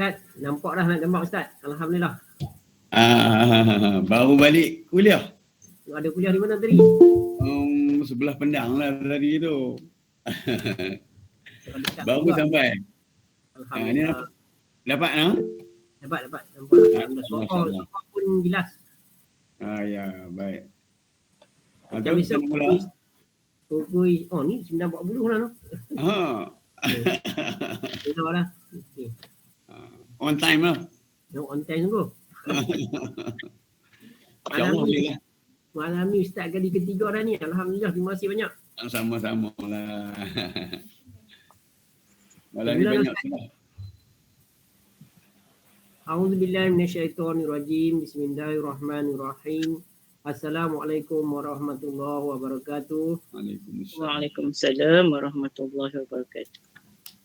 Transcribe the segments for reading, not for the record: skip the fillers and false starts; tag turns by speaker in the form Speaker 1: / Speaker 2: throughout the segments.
Speaker 1: Ustaz, nampak dah nak jambak Ustaz. Alhamdulillah.
Speaker 2: Baru balik kuliah.
Speaker 1: Ada kuliah di mana tadi?
Speaker 2: Sebelah Pendang lah tadi tu. Baru
Speaker 1: juga.
Speaker 2: sampai.
Speaker 1: Alhamdulillah.
Speaker 2: Dapat no?
Speaker 1: Dapat. Nampak. Suara pun jelas.
Speaker 2: Ya, baik.
Speaker 1: Macam besok pukul, ni 9.40 lah tu. Benar lah.
Speaker 2: On time lah.
Speaker 1: On time sungguh. Malam ni Ustaz kali ketiga dah ni. Alhamdulillah, terima kasih banyak.
Speaker 2: Sama-sama lah. Malam ni banyak lah.
Speaker 1: A'udzubillahi minasyaitonirrajim. Bismillahirrahmanirrahim. Assalamualaikum warahmatullahi wabarakatuh.
Speaker 3: Waalaikumsalam warahmatullahi wabarakatuh.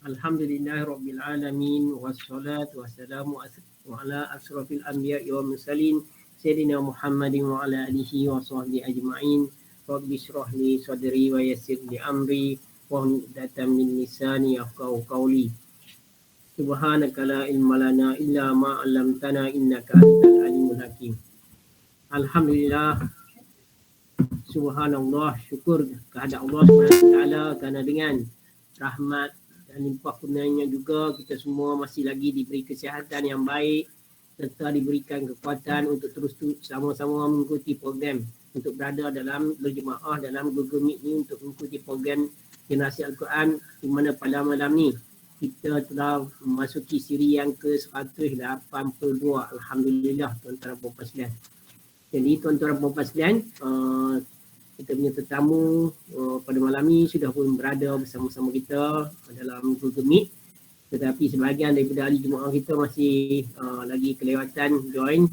Speaker 1: Alhamdulillahirabbil alamin wassalatu wassalamu ala asrofil anbiya'i wal mursalin sayyidina Muhammadin wa ala alihi wa sahbihi ajma'in. Rabbi shrah li sadri wa yassir li amri wa hlul min lisani yafqahu qawli. Subhanaka la ilma lana illa ma 'allamtana innaka antal alimul hakim. Alhamdulillah, subhanallah, syukur kepada Allah SWT kerana dengan rahmat dan limpah kurnianya juga kita semua masih lagi diberi kesihatan yang baik serta diberikan kekuatan untuk terus sama-sama mengikuti program untuk berada dalam berjemaah dalam Google Meet ni untuk mengikuti program Generasi Al-Quran, di mana pada malam ni kita telah memasuki siri yang ke-182. Alhamdulillah, tuan-tuan dan puan-puan sekalian. Jadi tuan-tuan dan puan-puan sekalian, kita punya tetamu pada malam ni sudah pun berada bersama-sama kita dalam Google Meet. Tetapi sebahagian daripada ahli jemaah kita masih lagi kelewatan join.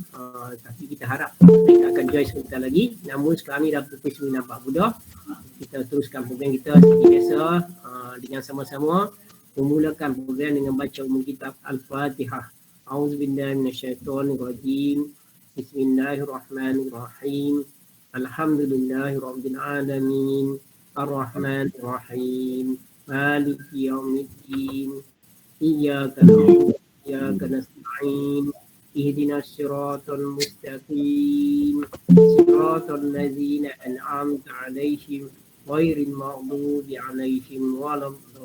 Speaker 1: Tapi kita harap mereka akan join sebentar lagi. Namun sekarang ni dah pukul 9.40. Kita teruskan program kita seperti biasa dengan sama-sama memulakan program dengan baca umum kitab Al-Fatihah. A'udzubillahi minasyaitonirrajim. Bismillahirrahmanirrahim. Alhamdulillahirabbil alamin. Ar-Rahmanirrahim. Maliki yaumiddin. Iyyaka na'budu wa iyyaka nasta'in. Ihdinas siratal mustaqim. Siratal ladzina an'amta 'alaihim ghairil maghdubi 'alaihim waladdallin.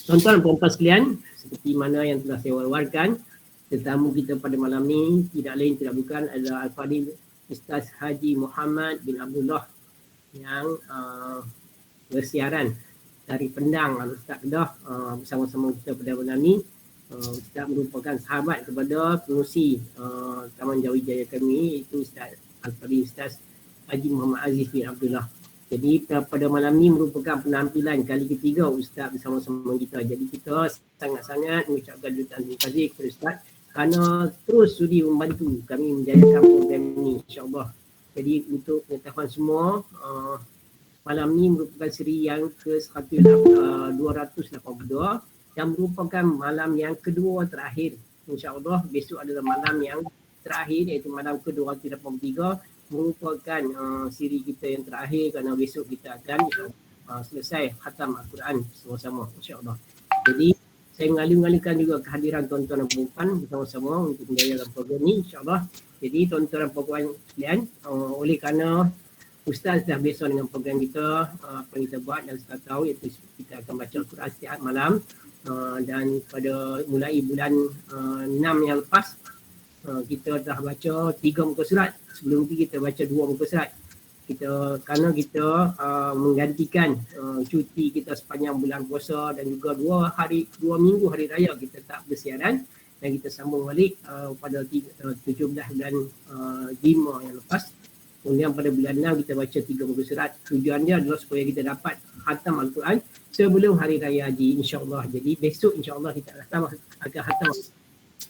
Speaker 1: Tuan-tuan dan puan-puan sekalian, seperti mana yang telah saya wawarkan, tetamu kita pada malam ni tidak lain tidak bukan adalah Al-Fadil Ustaz Haji Muhammad bin Abdullah yang bersiaran dari Pendang, Ustaz Kedah, bersama-sama kita pada malam ni. Ustaz merupakan sahabat kepada pengurusi Taman Jawijaya kami, iaitu Ustaz Al-Fadil Ustaz Haji Muhammad Aziz bin Abdullah. Jadi pada malam ni merupakan penampilan kali ketiga Ustaz bersama-sama kita. Jadi kita sangat-sangat mengucapkan jutaan terima kasih kepada Ustaz kerana terus sudi membantu kami menjayakan program ini, insya-Allah. Jadi untuk pengetahuan semua, malam ni merupakan siri yang ke-282 dan merupakan malam yang kedua terakhir. InsyaAllah besok adalah malam yang terakhir, iaitu malam ke-283, merupakan siri kita yang terakhir kerana besok kita akan selesai khatam Al-Quran sama-sama, insyaAllah. Jadi saya mengalih-alihkan juga kehadiran tuan-tuan dan puan bersama-sama untuk menjayakan program ini, insyaAllah. Jadi tuan-tuan dan puan sekalian, oleh kerana Ustaz dah biasa dengan program kita, apa yang kita buat dan Ustaz tahu, iaitu kita akan baca Al-Quran setiap malam, dan pada mulai bulan 6 yang lepas, kita dah baca 3 muka surat. Sebelum itu kita baca 2 muka surat. Kerana kita menggantikan cuti kita sepanjang bulan puasa dan juga 2 minggu hari raya kita tak bersiaran, dan kita sambung balik pada 17 bulan 5 yang lepas. Kemudian pada bulan 6 kita baca 3 muka surat. Tujuannya adalah supaya kita dapat khatam Al-Quran sebelum hari raya haji, insya-Allah. Jadi besok insya-Allah kita akan khatam,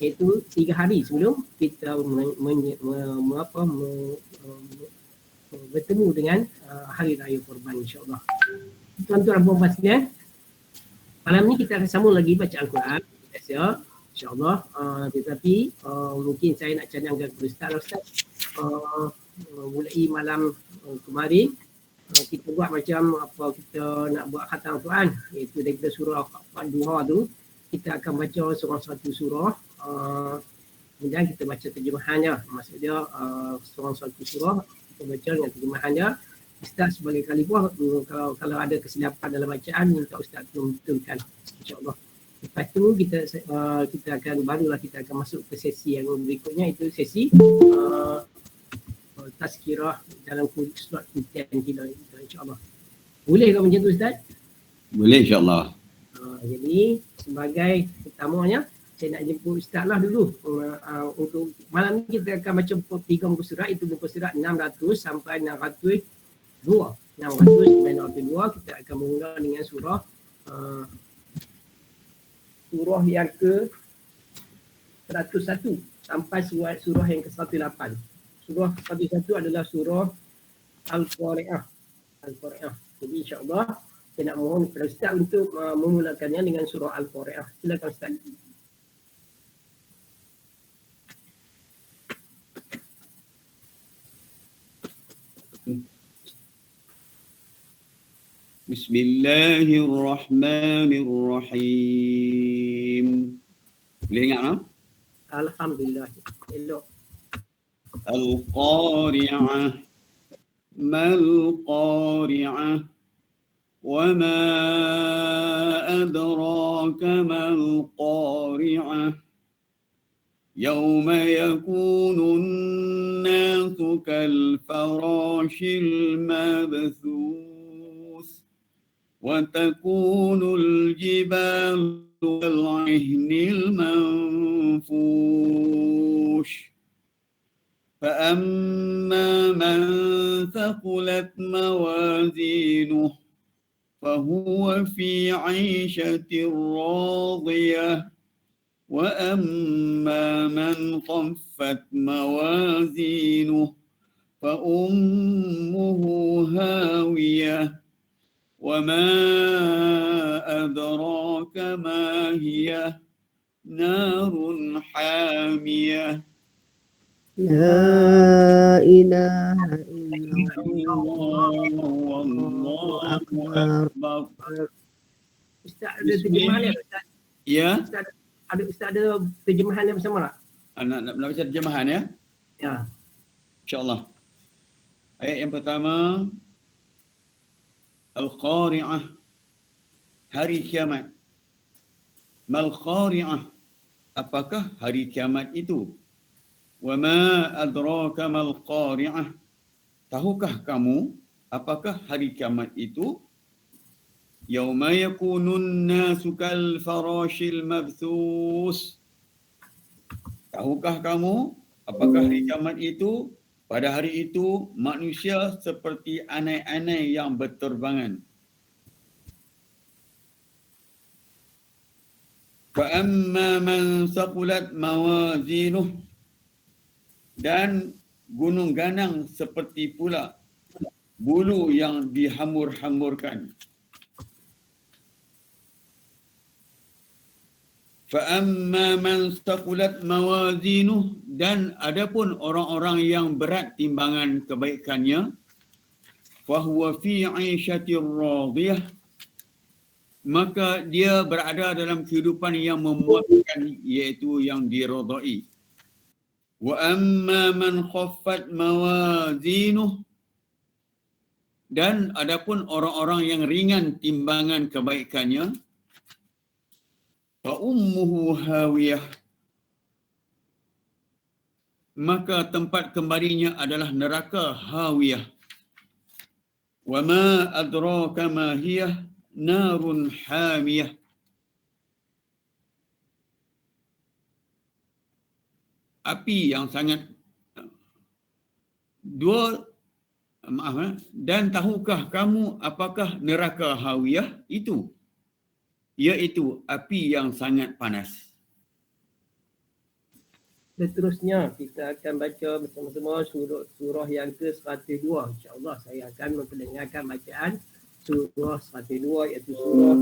Speaker 1: iaitu 3 hari sebelum kita bertemu dengan hari raya Korban, insya-Allah. Tuan-tuan dan puan-puan sekalian, malam ni kita akan sambung lagi baca Al-Quran biasa, insya-Allah. Tetapi mungkin saya nak cadangkan kepada Ustaz mulai malam kemarin kita buat macam apa kita nak buat khatam Quran, iaitu daripada surah Duha tu kita akan baca seorang satu surah, kemudian kita baca terjemahannya. Maksudnya seorang satu surah kita baca dengan terjemahannya. Ustaz sebagai khalifah, kalau ada kesilapan dalam bacaan, minta Ustaz betulkan, insya-Allah. Lepas tu kita akan masuk ke sesi yang berikutnya, itu sesi tazkirah dalam slot kuntian kita, insya-Allah. Boleh ke macam tu Ustaz?
Speaker 2: Boleh insya-Allah.
Speaker 1: Jadi sebagai utamanya saya nak jemput Ustaz lah dulu. Untuk malam ni kita akan baca 3 muka surat, itu muka surat 600 sampai 602. 602 kita akan mula dengan surah yang ke 101 sampai surah yang ke 108. Surah 101 adalah surah Al-Qari'ah. Jadi insya-Allah saya nak mohon kepada Ustaz untuk memulakannya dengan surah Al-Qari'ah. Silakan Ustaz.
Speaker 2: Bismillahirrahmanirrahim. Boleh ingat tak?
Speaker 1: Alhamdulillah. Elok.
Speaker 2: Al-Qari'ah. Mal Qari'ah. Wa ma adraka mal Qari'ah. Yawma yakunun nasu kal farashil mabthus. وتكون الجبال كالعهن المنفوش فأما من ثقلت موازينه فهو في عيشة راضية وأما من خفت موازينه فأمه هاوية وما أدراك ما هي نار حامية
Speaker 4: لا إله إلا
Speaker 2: الله والله
Speaker 4: أكبر.
Speaker 2: أكبر.
Speaker 1: Ustaz ada terjemahan ya? Ustaz?
Speaker 2: Ya,
Speaker 1: Ustaz ada terjemahan yang bersama tak?
Speaker 2: nak baca terjemahan ya?
Speaker 1: Ya.
Speaker 2: InsyaAllah. Ayat yang pertama, Al-Qari'ah, hari kiamat. Mal Qari'ah, apakah hari kiamat itu? Wa ma adraka mal Qari'ah, tahukah kamu apakah hari kiamat itu? Yauma yakunun nasu kal farashil mabthus. Tahukah kamu apakah hari kiamat itu? Pada hari itu, manusia seperti anai-anai yang berterbangan. فَأَمَّا مَنْ ثَقُلَتْ مَوَازِينُهُ, dan gunung ganang seperti pula bulu yang dihambur-hamburkan. فَأَمَّا مَنْ ثَقُلَتْ مَوَازِينُهُ, dan adapun orang-orang yang berat timbangan kebaikannya, فَهُوَ فِي عِيشَةٍ رَاضِيَةٍ, maka dia berada dalam kehidupan yang memuaskan, iaitu yang diridai. وَأَمَّا مَنْ خَفَّتْ مَوَازِينُهُ, dan adapun orang-orang yang ringan timbangan kebaikannya, فَأُمُّهُ هَاوِيَةٌ, maka tempat kembalinya adalah neraka hawiyah. وَمَا أَدْرَاكَ مَا هِيَ نَارٌ حَامِيَةٌ, api yang sangat dan tahukah kamu apakah neraka hawiyah itu? Iaitu api yang sangat panas.
Speaker 1: Seterusnya kita akan baca bersama-sama surah yang ke-102. InsyaAllah saya akan memperdengarkan bacaan surah 102, iaitu surah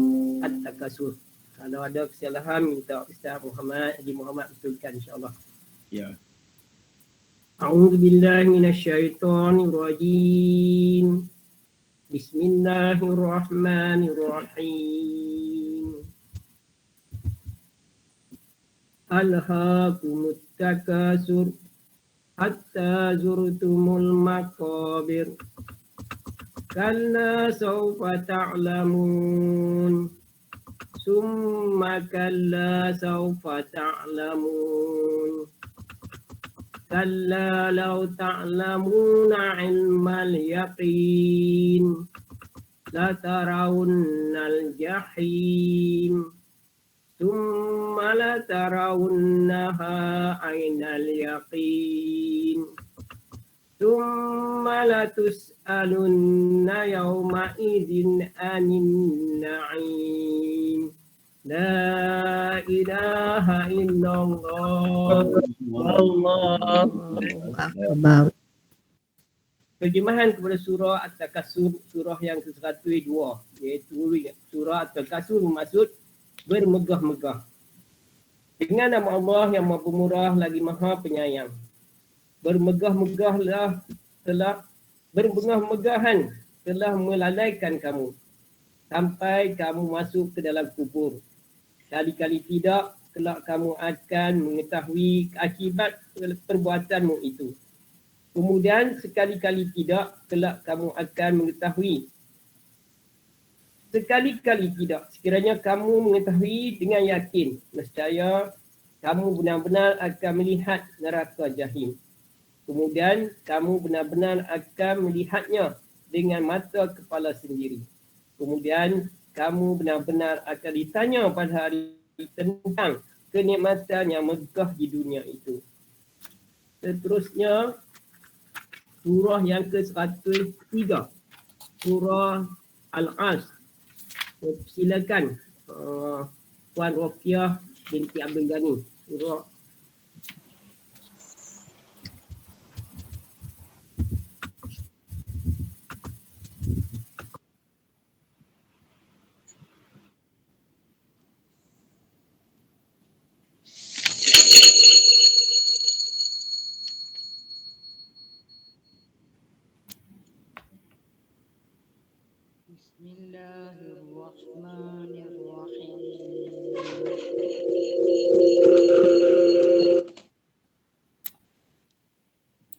Speaker 1: At-Takasur. Kalau ada kesalahan, minta Ustaz Haji Muhammad betulkan insyaAllah.
Speaker 2: Ya.
Speaker 1: A'udzu billahi minasyaitonir rajim. Bismillahirrahmanirrahim. Alhaakumut takasur hatta zurtumul maqabir. Kalla sawfa ta'lamun. Summa kalla sawfa ta'lamun. Kalla law ta'lamuna ilmal yaqin. La tarawunnal jahim. Summa la tarawunnaha aynal yaqin. Summa la tus'alunna yawma idzin anin na'im. La ilaha illallah.
Speaker 3: Allahu
Speaker 4: Akbar.
Speaker 1: Terjemahan kepada surah At-Takasur, surah yang ke-102, iaitu surah At-Takasur bermaksud bermegah-megah. Dengan nama Allah yang Maha Pemurah lagi Maha Penyayang. Bermegah-megahlah bermegah-megahan telah melalaikan kamu sampai kamu masuk ke dalam kubur. Kali-kali tidak, kelak kamu akan mengetahui akibat perbuatanmu itu. Kemudian sekali-kali tidak, kelak kamu akan mengetahui. Sekali-kali tidak, sekiranya kamu mengetahui dengan yakin, nescaya kamu benar-benar akan melihat neraka jahim. Kemudian kamu benar-benar akan melihatnya dengan mata kepala sendiri. Kemudian kamu benar-benar akan ditanya pada hari tentang kenikmatan yang megah di dunia itu. Seterusnya, surah yang ke-103, surah Al-As. Silakan Puan Rofiah binti Abdul Ghani. Surah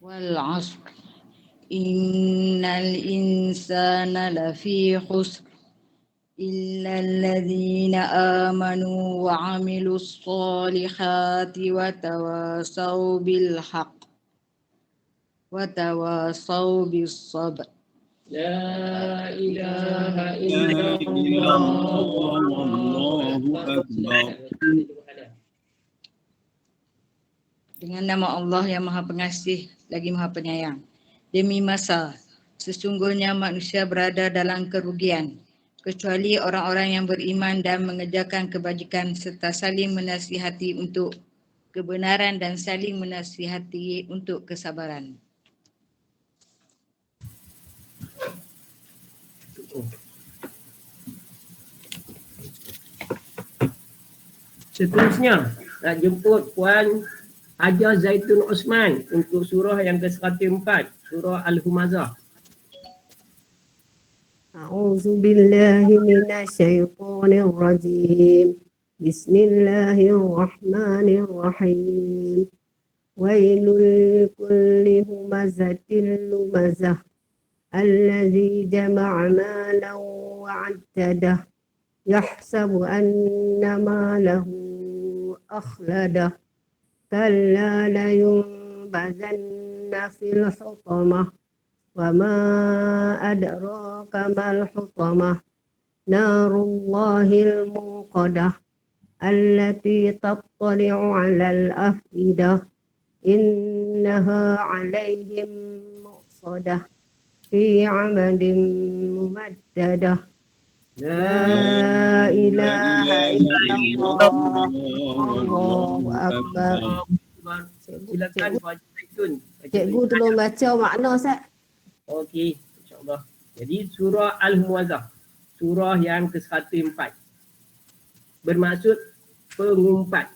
Speaker 5: Wal 'ashr innal insana lafi khusr illa alladhina amanu wa 'amilus solihati wa tawasaw bil haqq wa tawasaw bis sabr.
Speaker 1: La ilaha
Speaker 2: Allahu Akbar.
Speaker 5: Dengan nama Allah yang Maha Pengasih lagi Maha Penyayang. Demi masa, sesungguhnya manusia berada dalam kerugian, kecuali orang-orang yang beriman dan mengerjakan kebajikan serta saling menasihati untuk kebenaran dan saling menasihati untuk kesabaran.
Speaker 1: Seterusnya, nak jemput Puan Haja Zaitun Osman untuk surah yang ke-104, surah Al-Humazah.
Speaker 4: A'udzu billahi minasy syaithanir rajim. Bismillahirrahmanirrahim. Wailul likulli humazatil lumazah. Allazi jama'a malan wa 'addadah. Yahsabu anna malahu akhladah. Kalla layunbazanna fil hutamah. Wa ma adraka mal hutamah. Narullahil muqadah. Allati tattali'u 'alal afidah. Innaha 'alaihim muqsadah. Fi 'amadin mumaddadah. La ilaha illallah. Allahu Akbar.
Speaker 1: Silakan Puan Haja Zaitun.
Speaker 4: Cikgu tolong baca makna Ustaz.
Speaker 1: Okey, insya-Allah. Jadi surah Al-Humazah, surah yang ke-104. Bermaksud pengumpat.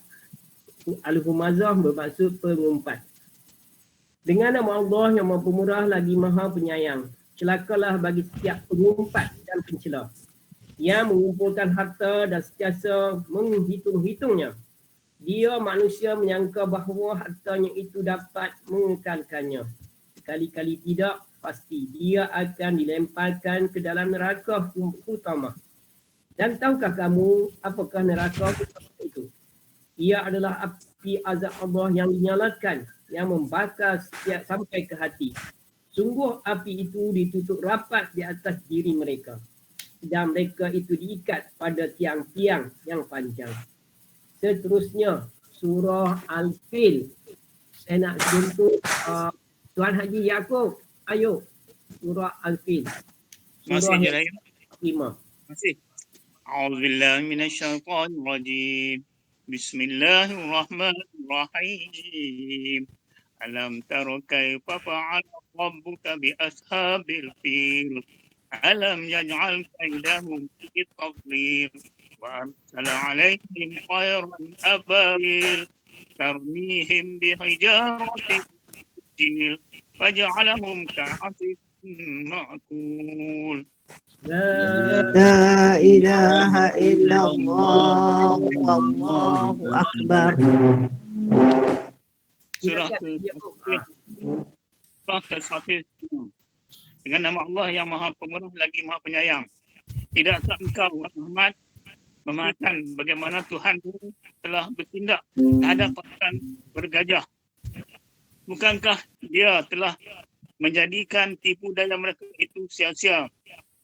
Speaker 1: Al-Humazah bermaksud pengumpat. Dengan nama Allah yang Maha Pemurah lagi Maha Penyayang. celakalah bagi setiap pengumpat dan pencela yang mengumpulkan harta dan sentiasa menghitung-hitungnya. Dia manusia menyangka bahawa hartanya itu dapat mengekalkannya. Sekali-kali tidak, pasti dia akan dilemparkan ke dalam neraka utama. Dan tahukah kamu apakah neraka itu? Ia adalah api azab Allah yang dinyalakan, yang membakar setiap sampai ke hati. Sungguh api itu ditutup rapat di atas diri mereka. Dan mereka itu diikat pada tiang-tiang yang panjang. Seterusnya, surah Al-Fil. Saya nak jemput Tuan Haji Yaakob. Ayo, surah Al-Fil.
Speaker 3: Masih je Raya.
Speaker 1: 5.
Speaker 3: Masih. A'udzubillahi minasyaitonirrajim. Bismillahirrahmanirrahim. Alam tara kaifa fa'ala rabbuka bi ashabil fil. Alam yaj'al kaidahum fi tadlil. Wa arsala 'alaihim tayran ababil. Tarmihim bihijaratin min faj'alahum ka'asfin ma'kul.
Speaker 4: La ilaha illallah wallahu akbar.
Speaker 3: Surah ke-1 dengan nama Allah yang Maha Pemurah lagi Maha Penyayang. Tidakkah engkau Muhammad memakan bagaimana Tuhan telah bertindak terhadap pasukan bergajah? Bukankah dia telah menjadikan tipu daya mereka itu sia-sia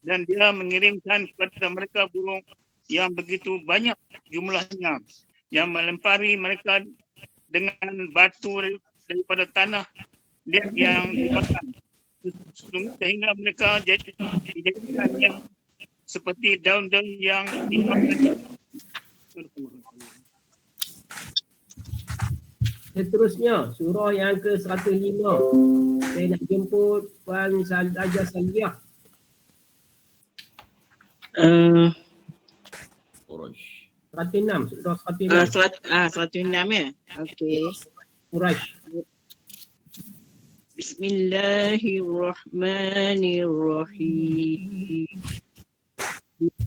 Speaker 3: dan dia mengirimkan kepada mereka burung yang begitu banyak jumlahnya yang melempari mereka dengan batu daripada tanah yang dibakar sehingga mereka dijadikan yang seperti daun-daun yang dibakar.
Speaker 1: Seterusnya, surah yang ke-105. Saya nak jemput Puan Raja Saliyah.
Speaker 2: Quraisy.
Speaker 1: 106, surah 106.
Speaker 6: 106 ya? Okey.
Speaker 1: Quraisy.
Speaker 6: Bismillahirrahmanirrahim.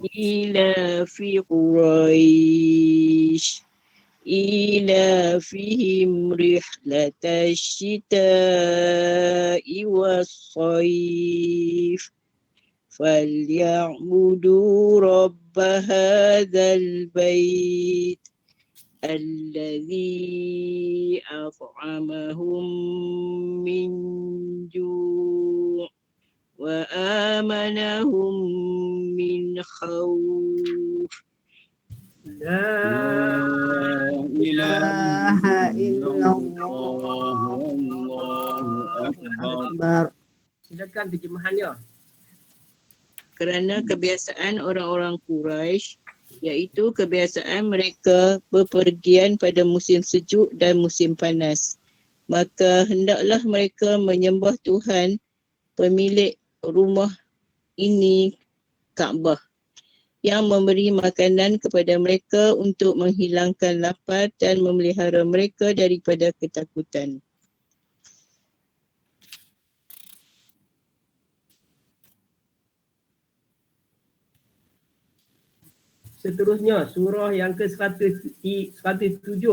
Speaker 6: Ila fi Quraisy. إيلافهم رحلة الشتاء والصيف فليعبدوا رب هذا البيت الذي أطعمهم من جوع وآمنهم من خوف.
Speaker 1: La
Speaker 4: ilaha illallah
Speaker 2: Allahu
Speaker 4: akbar.
Speaker 1: Silakan terjemahannya.
Speaker 6: Kerana kebiasaan orang-orang Quraisy, iaitu kebiasaan mereka bepergian pada musim sejuk dan musim panas, maka hendaklah mereka menyembah Tuhan pemilik rumah ini, Kaabah, yang memberi makanan kepada mereka untuk menghilangkan lapar dan memelihara mereka daripada ketakutan.
Speaker 1: Seterusnya, surah yang ke-107.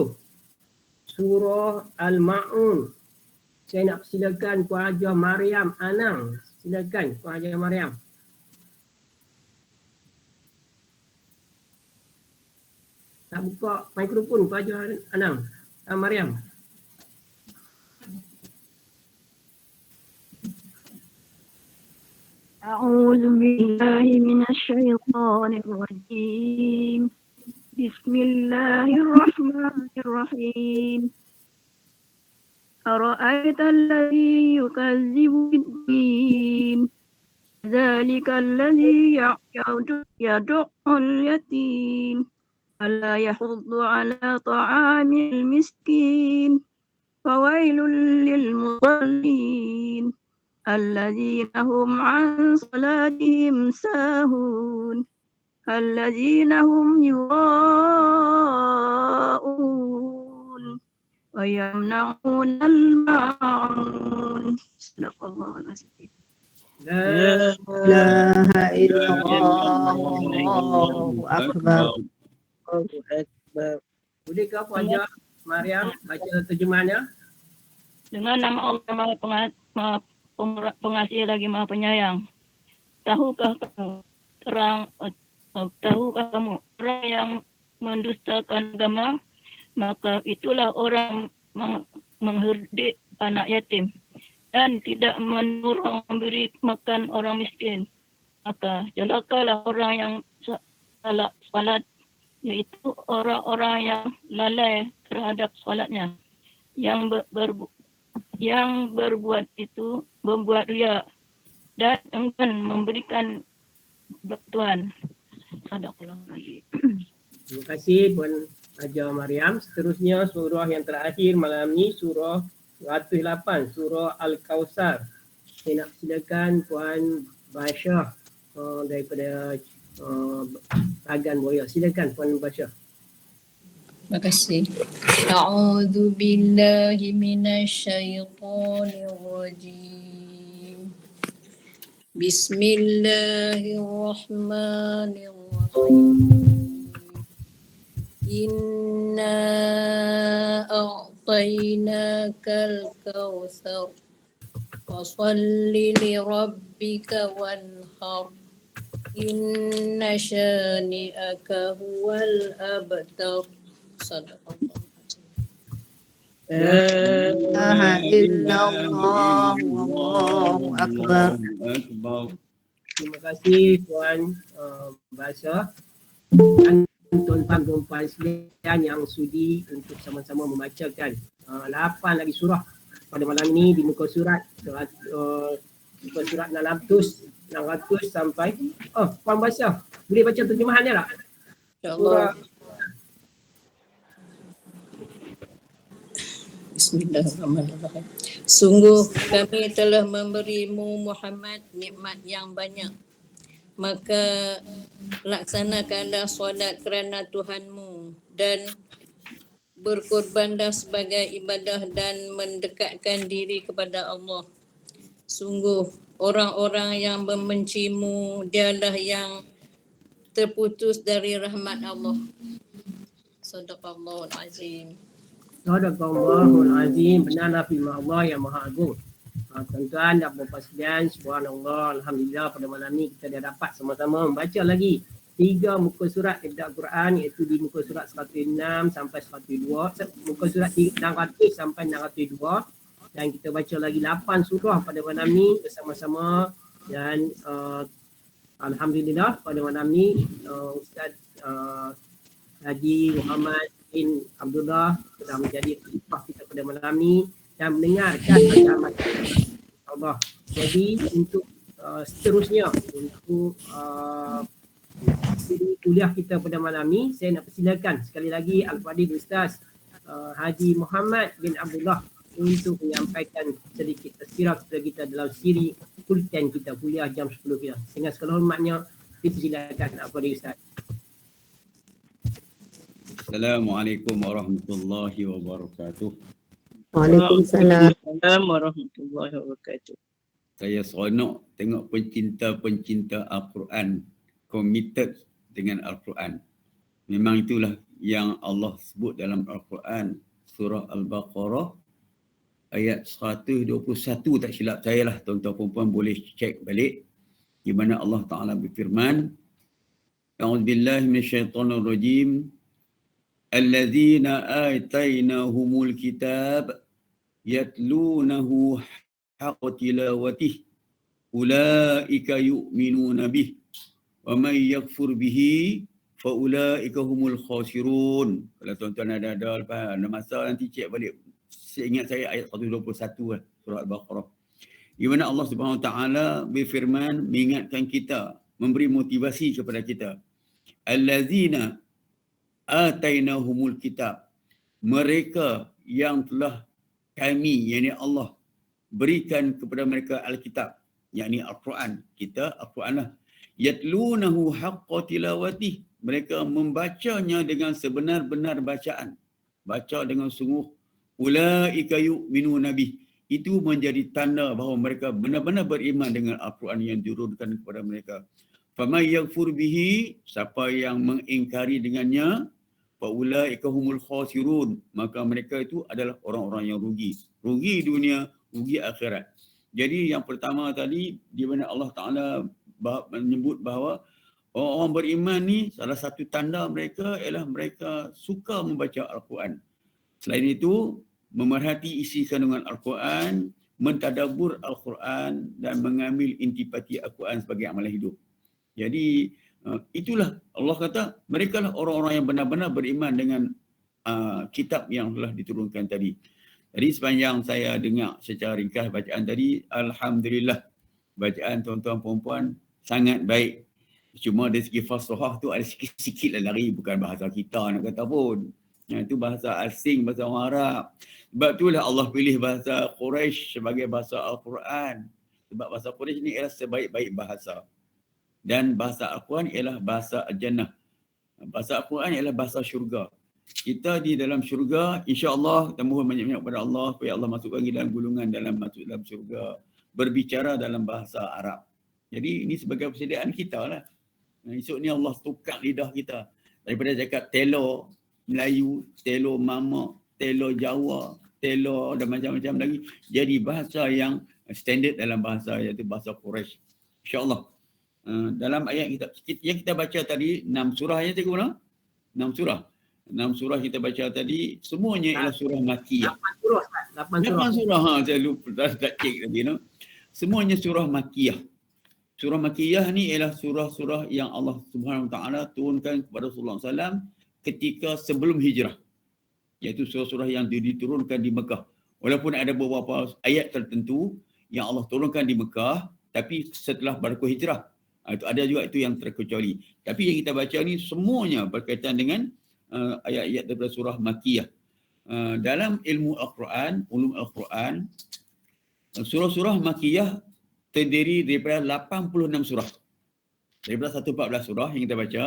Speaker 1: Surah Al-Ma'un. Saya nak silakan Puan Haji Mariam Anang. Silakan Puan Haji Mariam. Tak buka mikrofon Puan Haji Anang. Mariam.
Speaker 7: أعوذ بالله من الشيطان الرجيم بسم الله الرحمن الرحيم أرأيت الذي يكذب بالدين ذلك الذي يدع اليتيم ولا يحض على طعام المسكين فويل للمصلين الذين هم عن صلاتهم ساهون الذين هم يراءون ويمنعون الماعون. صدق الله العظيم.
Speaker 1: La
Speaker 4: ilaha illallah wallahu akbar.
Speaker 6: Allahu Akbar.
Speaker 1: Bolehkah Puan Haji Mariam baca terjemahannya?
Speaker 7: Dengan nama Allah yang Maha Pengasih lagi Maha Penyayang. Tahukah kamu orang yang mendustakan agama, maka itulah orang mengherdik anak yatim dan tidak menurut memberi makan orang miskin. Maka celakalah orang yang salat, iaitu orang-orang yang lalai terhadap solatnya, yang berbuat itu membuat riak dan enggan memberikan bantuan. Sadaqallahul-Azim.
Speaker 1: Terima kasih Puan Haji Mariam. Seterusnya surah yang terakhir malam ni, surah 108, surah Al-Kawthar. Saya nak silakan Puan Basyah daripada Tagan Boya. Silakan Puan Basyah.
Speaker 5: Terima kasih. A'udzu billahi minasyaitonir rajim. Bismillahirrahmanirrahim. Inna a'tainakal kautsar fasholli li rabbika wanhar. Inna syani'aka huwal abtar. Sadaqallah.
Speaker 4: La ilaha illallah wallahu akbar.
Speaker 1: Terima kasih Puan Basyah dan tuan-tuan perempuan sekalian yang sudi untuk sama-sama membacakan 8 lagi surah pada malam ini di muka surat muka surat 600 sampai Puan Basyah boleh baca terjemahannya tak?
Speaker 5: InsyaAllah. Bismillahirrahmanirrahim. Sungguh kami telah memberimu Muhammad nikmat yang banyak. Maka laksanakanlah solat kerana Tuhanmu dan berkorbanlah sebagai ibadah dan mendekatkan diri kepada Allah. Sungguh orang-orang yang membencimu dialah yang terputus dari rahmat Allah. Sadaqallahul azim.
Speaker 1: Sadaqallahul azim. Benarlah firman Allah yang Maha Agung. Tuan-tuan dan puan-puan sekalian, subhanallah, alhamdulillah pada malam ni kita dah dapat sama-sama membaca lagi 3 muka surat Al-Quran, iaitu di muka surat 106 sampai 102, muka surat 600 sampai 602, dan kita baca lagi 8 surah pada malam ni bersama-sama. Dan alhamdulillah pada malam ni Ustaz Haji Muhammad bin Abdullah telah menjadi khalifah kita pada malam ni dan mendengarkan macam-macam Allah. Jadi untuk seterusnya untuk kuliah kita pada malam ni, saya nak persilakan sekali lagi Al-Fadhil Ustaz Haji Muhammad bin Abdullah untuk menyampaikan sedikit tazkirah kepada kita dalam siri kulten kita, kuliah jam 10 kita. Dengan segala hormatnya dipersilakan Al-Fadhil Ustaz.
Speaker 2: Assalamualaikum warahmatullahi wabarakatuh.
Speaker 4: Waalaikumsalam.
Speaker 6: Waalaikumsalam warahmatullahi wabarakatuh.
Speaker 2: Saya seronok tengok pencinta-pencinta Al-Quran committed dengan Al-Quran. Memang itulah yang Allah sebut dalam Al-Quran, surah Al-Baqarah ayat 121 tak silap saya lah, tuan-tuan perempuan boleh cek balik, di mana Allah Ta'ala berfirman, A'udzubillahi minasyaitonirrajim, allazina atainahumul kitab yatlunahu haqqa tilawatih ulaika yu'minuna bih wa man yakfur bihi fa ulaika humul khasirun. Kalau tuan-tuan ada masa nanti cek balik. Seingat saya ayat 121 lah, surah Al-Baqarah. Di mana Allah Subhanahu Wa Taala berfirman mengingatkan kita, memberi motivasi kepada kita. Allazina atainahumul kitab. Mereka yang telah kami, yakni Allah, berikan kepada mereka Alkitab, yakni Al-Quran. Kita Al-Quran lah. Yatlunahu haqqa tilawatih. Mereka membacanya dengan sebenar-benar bacaan. Baca dengan sungguh. Ulaika yu'minuna bih. itu menjadi tanda bahawa mereka benar-benar beriman dengan Al-Quran yang diturunkan kepada mereka. Faman yaghfur bihi, siapa yang mengingkari dengannya, faulaika humul khasirun, maka mereka itu adalah orang-orang yang rugi. Rugi dunia, rugi akhirat. Jadi yang pertama tadi di mana Allah Taala menyebut bahawa orang beriman ni salah satu tanda mereka ialah mereka suka membaca Al-Quran. Selain itu, memerhati isi kandungan Al-Quran, mentadabbur Al-Quran dan mengambil intipati Al-Quran sebagai amalan hidup. Jadi itulah Allah kata mereka lah orang-orang yang benar-benar beriman dengan kitab yang telah diturunkan tadi. Jadi sepanjang saya dengar secara ringkas bacaan tadi, alhamdulillah bacaan tuan-tuan perempuan sangat baik. Cuma dari segi fasahah tu ada sikit-sikit lah lari, bukan bahasa kita nak kata pun. Itu bahasa asing, bahasa orang Arab. Sebab itulah Allah pilih bahasa Quraisy sebagai bahasa Al-Quran. Sebab bahasa Quraisy ni ialah sebaik-baik bahasa. Dan bahasa Al-Quran ialah bahasa Al-Jannah. Bahasa Al-Quran ialah bahasa syurga. Kita di dalam syurga, insya-Allah kita mohon banyak-banyak kepada Allah supaya Allah masukkan kita dalam golongan masuk dalam syurga, berbicara dalam bahasa Arab. Jadi ini sebagai persediaan kita lah. Esok ni Allah tukar lidah kita daripada cakap telo Melayu, telo Mama, telo Jawa, telo dan macam-macam lagi, jadi bahasa yang standard dalam bahasa, iaitu bahasa Quraisy. Insya-Allah. Dalam ayat yang kita baca tadi, 6 surah yang saya guna, 6 surah. 6 surah kita baca tadi, semuanya ialah surah Makkiyah. 8 surah. Saya lupa tak cek tadi, no. Semuanya surah Makkiyah. Surah Makkiyah ni ialah surah-surah yang Allah Subhanahu Wa Taala turunkan kepada Rasulullah SAW ketika sebelum hijrah. Iaitu surah-surah yang diturunkan di Mekah. Walaupun ada beberapa ayat tertentu yang Allah turunkan di Mekah, tapi setelah berlaku hijrah. Itu ada juga itu yang terkecuali. Tapi yang kita baca ni semuanya berkaitan dengan ayat-ayat daripada surah Makkiyah. Dalam ilmu Al-Quran, ulum Al-Quran, surah-surah Makkiyah terdiri daripada 86 surah. Daripada 114 surah yang kita baca,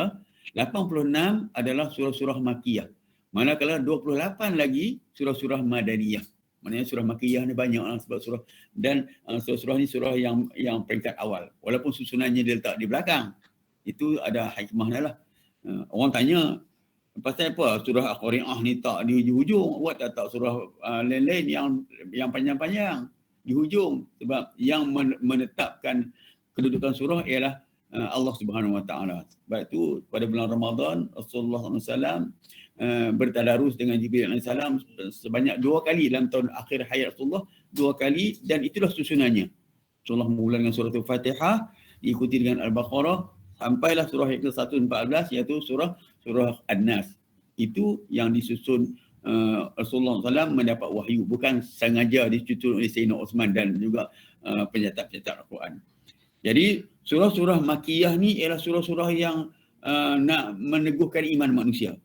Speaker 2: 86 adalah surah-surah Makkiyah. Manakala 28 lagi surah-surah Madaniyah. Maknanya surah Makkiyah ni banyaklah sebab surah, dan surah-surah ni surah yang peringkat awal. Walaupun susunannya dia letak di belakang. Itu ada hikmahnya lah. Orang tanya, pasal apa surah Al-Qari'ah ni tak di hujung, buat tak surah lain-lain yang panjang-panjang di hujung? Sebab yang menetapkan kedudukan surah ialah Allah Subhanahu Wa Taala. Sebab itu pada bulan Ramadan Rasulullah SAW bertadarus dengan Jibril AS sebanyak 2 kali dalam tahun akhir hayat Rasulullah, 2 kali, dan itulah susunannya. Rasulullah mula dengan surah Al-Fatihah, diikuti dengan Al-Baqarah, sampailah surah yang ke-114 iaitu surah An-Nas. Itu yang disusun Rasulullah SAW mendapat wahyu, bukan sengaja disusun oleh Sayyidina Osman dan juga pencetak Al-Quran. Jadi surah-surah Makkiyah ni ialah surah-surah yang nak meneguhkan iman manusia.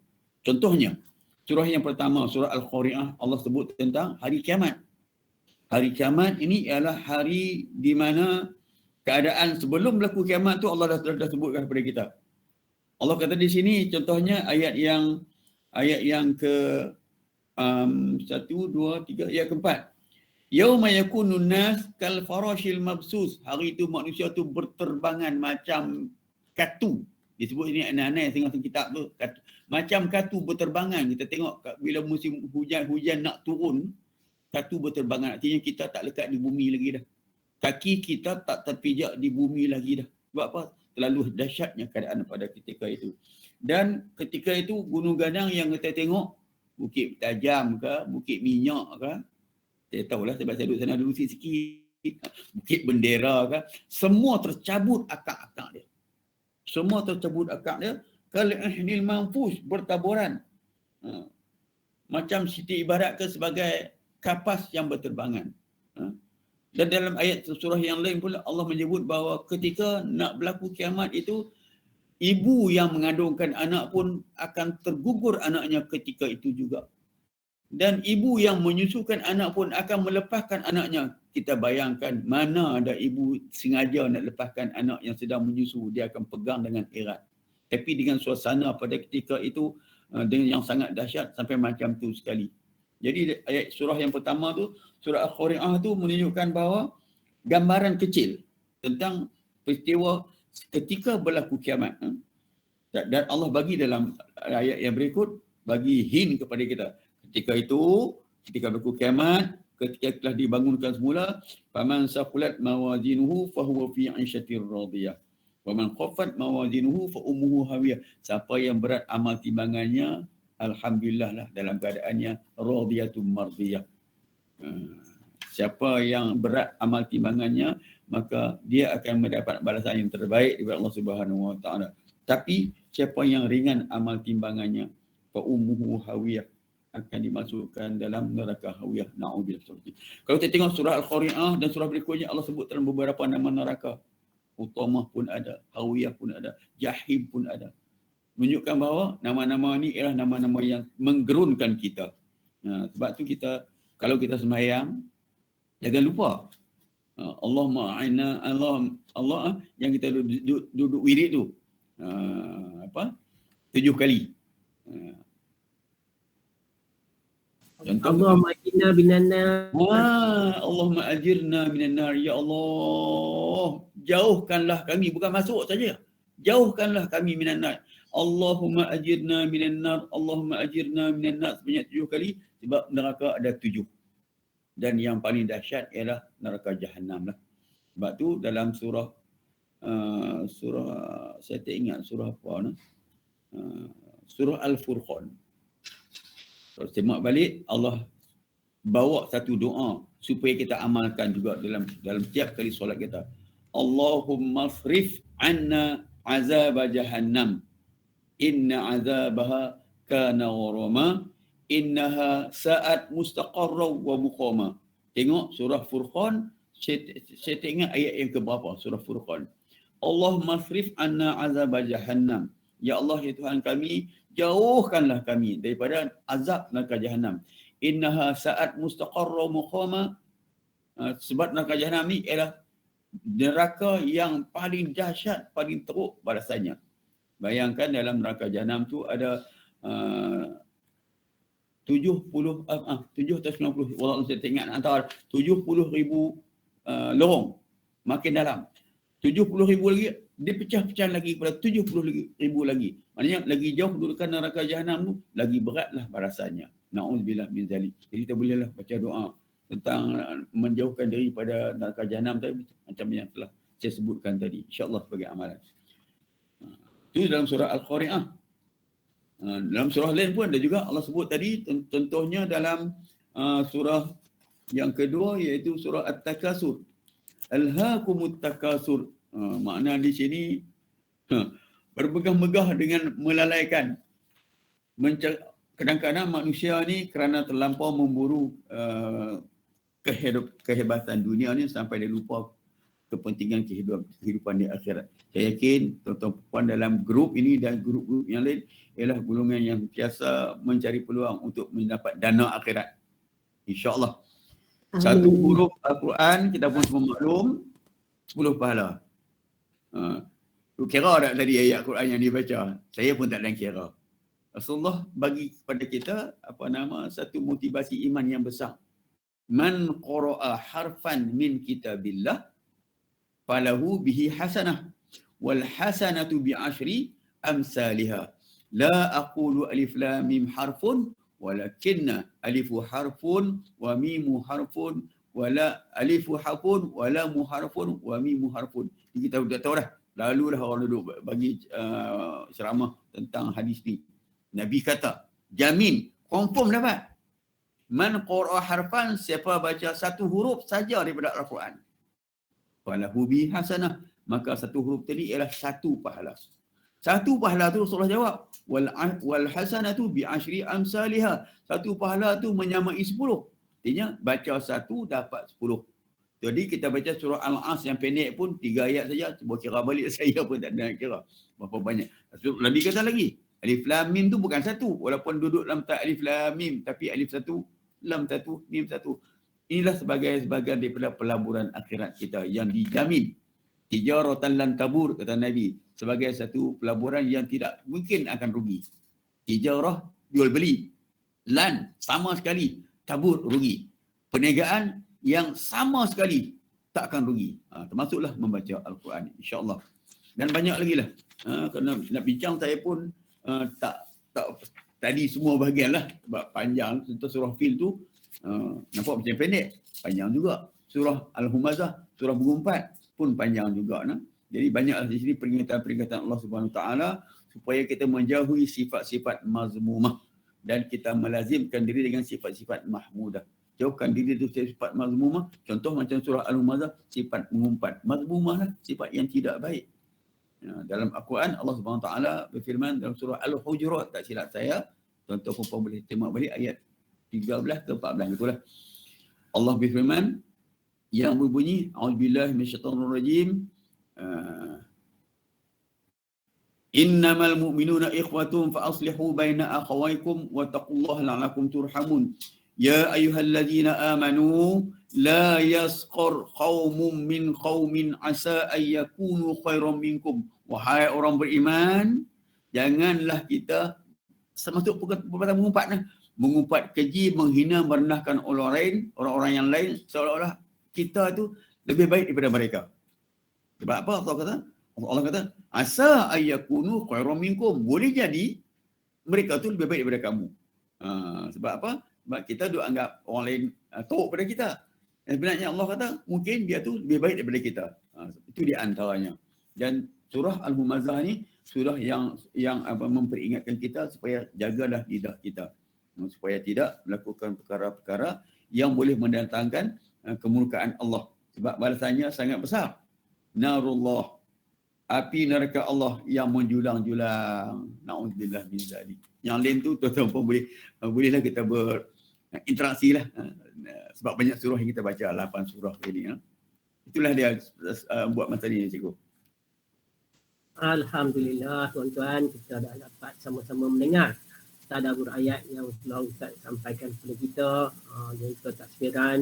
Speaker 2: Contohnya, surah yang pertama, surah Al-Qari'ah, Allah sebut tentang hari kiamat. Hari kiamat ini ialah hari di mana keadaan sebelum berlaku kiamat tu Allah dah sebutkan kepada kita. Allah kata di sini contohnya ayat yang ke 1, 2, 3, ayat keempat. Yauma yakunun nas kal farashil mabsus. Hari itu manusia tu berterbangan macam katu. Disebut ini anak-anak yang tengah kitab tu. Macam katu berterbangan. Kita tengok bila musim hujan nak turun, katu berterbangan. Artinya kita tak lekat di bumi lagi dah. Kaki kita tak terpijak di bumi lagi dah. Sebab apa? Terlalu dahsyatnya keadaan pada ketika itu. Dan ketika itu gunung gadang yang kita tengok, Bukit Tajam ke, Bukit Minyak ke, saya tahulah sebab saya duduk sana dulu sikit, Bukit Bendera ke, semua tercabut akak-akak dia. Semua tercabut akak dia. Kal-ihnil manfus, bertaburan. Macam Siti ibaratkan sebagai kapas yang berterbangan. Dan dalam ayat surah yang lain pula Allah menyebut bahawa ketika nak berlaku kiamat itu, ibu yang mengandungkan anak pun akan tergugur anaknya ketika itu juga. Dan ibu yang menyusukan anak pun akan melepaskan anaknya. Kita bayangkan mana ada ibu sengaja nak lepaskan anak yang sedang menyusu, dia akan pegang dengan erat. Tapi dengan suasana pada ketika itu dengan yang sangat dahsyat sampai macam tu sekali. Jadi ayat surah yang pertama tu, surah Al-Qari'ah tu menunjukkan bahawa gambaran kecil tentang peristiwa ketika berlaku kiamat. Dan Allah bagi dalam ayat yang berikut, bagi hint kepada kita. Ketika itu, ketika berlaku kiamat, ketika telah dibangunkan semula, faman saqulat mawazinuhu fahuwa fi 'ishatir radiyah. Wa man khaffat mawazinuhu fa ummuhu hawiyah. Siapa yang berat amal timbangannya, alhamdulillah lah dalam keadaannya radiyatun mardiyah. Siapa yang berat amal timbangannya, maka dia akan mendapat balasan yang terbaik daripada Allah Subhanahu Wa Taala. Tapi siapa yang ringan amal timbangannya, fa ummuhu hawiyah, akan dimasukkan dalam neraka hawiyah. Na'udzubillah. Kalau kita tengok surah Al-Qari'ah dan surah berikutnya, Allah sebut dalam beberapa nama neraka. Utamah pun ada, hawiyah pun ada, jahim pun ada. Menunjukkan bahawa nama-nama ni ialah nama-nama yang menggerunkan kita. Sebab tu kita, kalau kita sembahyang, jangan lupa Allahumma a'inna, Allah yang kita duduk wirid tu 7 kali. Contoh,
Speaker 1: Allahumma ajirna minan nar.
Speaker 2: Allahumma ajirna minan nar. Ya Allah, jauhkanlah kami, bukan masuk saja. Jauhkanlah kami minan nar. Allahumma ajirna minan nar. Allahumma ajirna minan nar sebanyak 7 kali, sebab neraka ada 7. Dan yang paling dahsyat ialah neraka Jahannam lah. Sebab tu dalam surah saya tak ingat surah apa ni. Surah Al-Furqan. Kalau semak balik, Allah bawa satu doa supaya kita amalkan juga dalam setiap kali solat kita. Allahumma frif anna azab jahannam. Inna azabaha kana gharama. Innaha sa'at mustaqarra wa muqama. Tengok surah Furqan, saya tak ingat ayat yang keberapa surah Furqan. Allahumma frif anna azab jahannam. Ya Allah, ya Tuhan kami, jauhkanlah kami daripada azab neraka Jahannam. Innaha sa'at mustaqarra muqama. Sebab neraka Jahannam ni ialah neraka yang paling dahsyat, paling teruk balasannya. Bayangkan dalam neraka Jahannam tu ada 7 atau 90, walau saya tak ingat antara 70,000 lorong makin dalam. 70,000 lagi, dia pecah-pecah lagi kepada 70,000 lagi. Maknanya lagi jauh kedudukan neraka Jahannam tu, lagi beratlah balasannya. Na'udzubillah min zalik. Jadi kita bolehlah baca doa tentang menjauhkan diri pada neraka Jahannam tadi, macam yang telah saya sebutkan tadi. InsyaAllah sebagai amalan. Itu dalam surah Al-Qari'ah. Dalam surah lain pun ada juga Allah sebut tadi, contohnya dalam surah yang kedua, iaitu surah At-Takasur. Alhaakumut takasur. Makna di sini bermegah-megah dengan melalaikan. Kadang-kadang manusia ni kerana terlampau memburu kehebatan dunia ni sampai dia lupa kepentingan kehidupan di akhirat. Saya yakin tuan-tuan dalam grup ini dan grup-grup yang lain ialah golongan yang biasa mencari peluang untuk mendapat dana akhirat. InsyaAllah. Satu huruf Al-Quran, kita pun semua maklum, 10 pahala. Kira tak tadi ayat Quran yang dibaca? Saya pun tak ada kira. Rasulullah bagi kepada kita satu motivasi iman yang besar. Man qara'a harfan min kitabillah falahu bihi hasanah wal hasanatu bi 10 amsalha. La aqulu alif lam mim harfun walakinna alifu harfun wa mimu harfun wala alifu harfun wala mu harfun wa mimu harfun. Ini kita dah tahu dah. Lalu dah orang duduk bagi ceramah tentang hadis ni. Nabi kata, jamin, confirm dapat. Man qara'a harfan, siapa baca satu huruf saja daripada Al-Quran, falahu bi hasanah, maka satu huruf tadi ialah satu pahala. Satu pahala tu Rasulullah jawab, wal hasanatu bi 10 amsalha. Satu pahala tu menyamai 10. Artinya baca satu dapat 10. Jadi kita baca surah Al-As yang pendek pun 3 ayat saja, cuba kira balik, saya pun tak ada kira berapa banyak. Nabi kata lagi, alif lam mim tu bukan satu, walaupun duduk dalam tak alif lam mim, tapi alif satu, lam satu, mim satu. Inilah sebagai daripada pelaburan akhirat kita yang dijamin. Tijaratan lan tabur, kata Nabi, sebagai satu pelaburan yang tidak mungkin akan rugi. Tijarah, jual beli. Lan, sama sekali. tabur rugi. Perniagaan yang sama sekali tak akan rugi. Termasuklah membaca Al-Quran, insya-Allah. Dan banyak lagi lah. Kerana nak bincang saya pun tak tadi semua bahagian lah. Sebab panjang. Contoh surah Fil tu nampak macam pendek. Panjang juga. Surah Al-Humazah, surah Bergumpat pun panjang juga. Jadi banyaklah di sini peringatan-peringatan Allah Subhanahu Wa Taala supaya kita menjauhi sifat-sifat mazmumah dan kita melazimkan diri dengan sifat-sifat mahmudah. Jauhkan diri itu sifat mazmumah. Contoh macam surah Al-Humazah, sifat mengumpat. Mazmumah lah, sifat yang tidak baik. Dalam Al-Quran, Allah Subhanahu Wa Taala berfirman dalam surah Al-Hujurat, tak silap saya, contoh pun boleh tengok balik ayat 13 ke 14 itulah. Allah berfirman yang berbunyi, A'udzubillahi minasyaitonirrajim. Innamal mu'minuna ikhwatun fa aslihu baina akhawaykum wa taqullaha la'allakum turhamun. Ya ayyuhalladzina amanu la yaskhar qaumun min qaumin asa ay yakunu khairan minkum. Wahai orang beriman, janganlah kita termasuk perkataan mengumpat keji, menghina, merendahkan orang-orang yang lain seolah-olah kita tu lebih baik daripada mereka. Sebab apa Allah kata asa ayyakunu khairan minkum. Boleh jadi mereka tu lebih baik daripada kamu. Sebab apa? Sebab kita duk anggap orang lain teruk pada kita. Dan sebenarnya Allah kata mungkin dia tu lebih baik daripada kita. Itu di antaranya. Dan surah Al-Humazah ni surah yang memperingatkan kita supaya jagalah lidah kita. Supaya tidak melakukan perkara-perkara yang boleh mendatangkan kemurkaan Allah. Sebab balasannya sangat besar. Narullah, api neraka Allah yang menjulang-julang. Na'udzubillah min zalik. Yang lain tu tuan-tuan pun bolehlah kita berinteraksi lah. Sebab banyak surah yang kita baca, 8 surah ini. Itulah dia buat masa ni, cikgu.
Speaker 1: Alhamdulillah tuan-tuan, kita dah dapat sama-sama mendengar tadabbur ayat yang telah Ustaz sampaikan kepada kita, dan kita taksfiran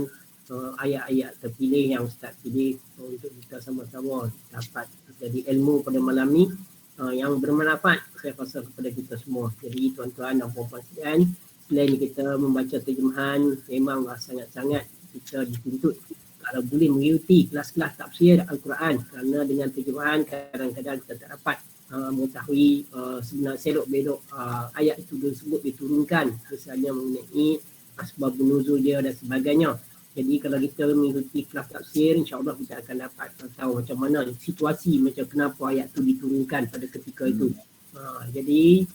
Speaker 1: ayat-ayat terpilih yang Ustaz pilih untuk kita sama-sama dapat jadi ilmu pada malam ni yang bermanfaat saya rasa kepada kita semua. Jadi tuan-tuan dan puan-puan sekalian, selain kita membaca terjemahan, memanglah sangat-sangat kita dituntut kalau boleh mengikuti kelas-kelas tafsir Al-Quran, kerana dengan terjemahan kadang-kadang kita tak dapat mengetahui sebenarnya selok belok ayat itu tersebut diturunkan, misalnya mengenai asbab nuzul dia dan sebagainya. Jadi kalau kita mengikuti kelas tafsir, insya-Allah kita akan dapat tahu macam mana situasi, macam kenapa ayat itu diturunkan pada ketika itu. Jadi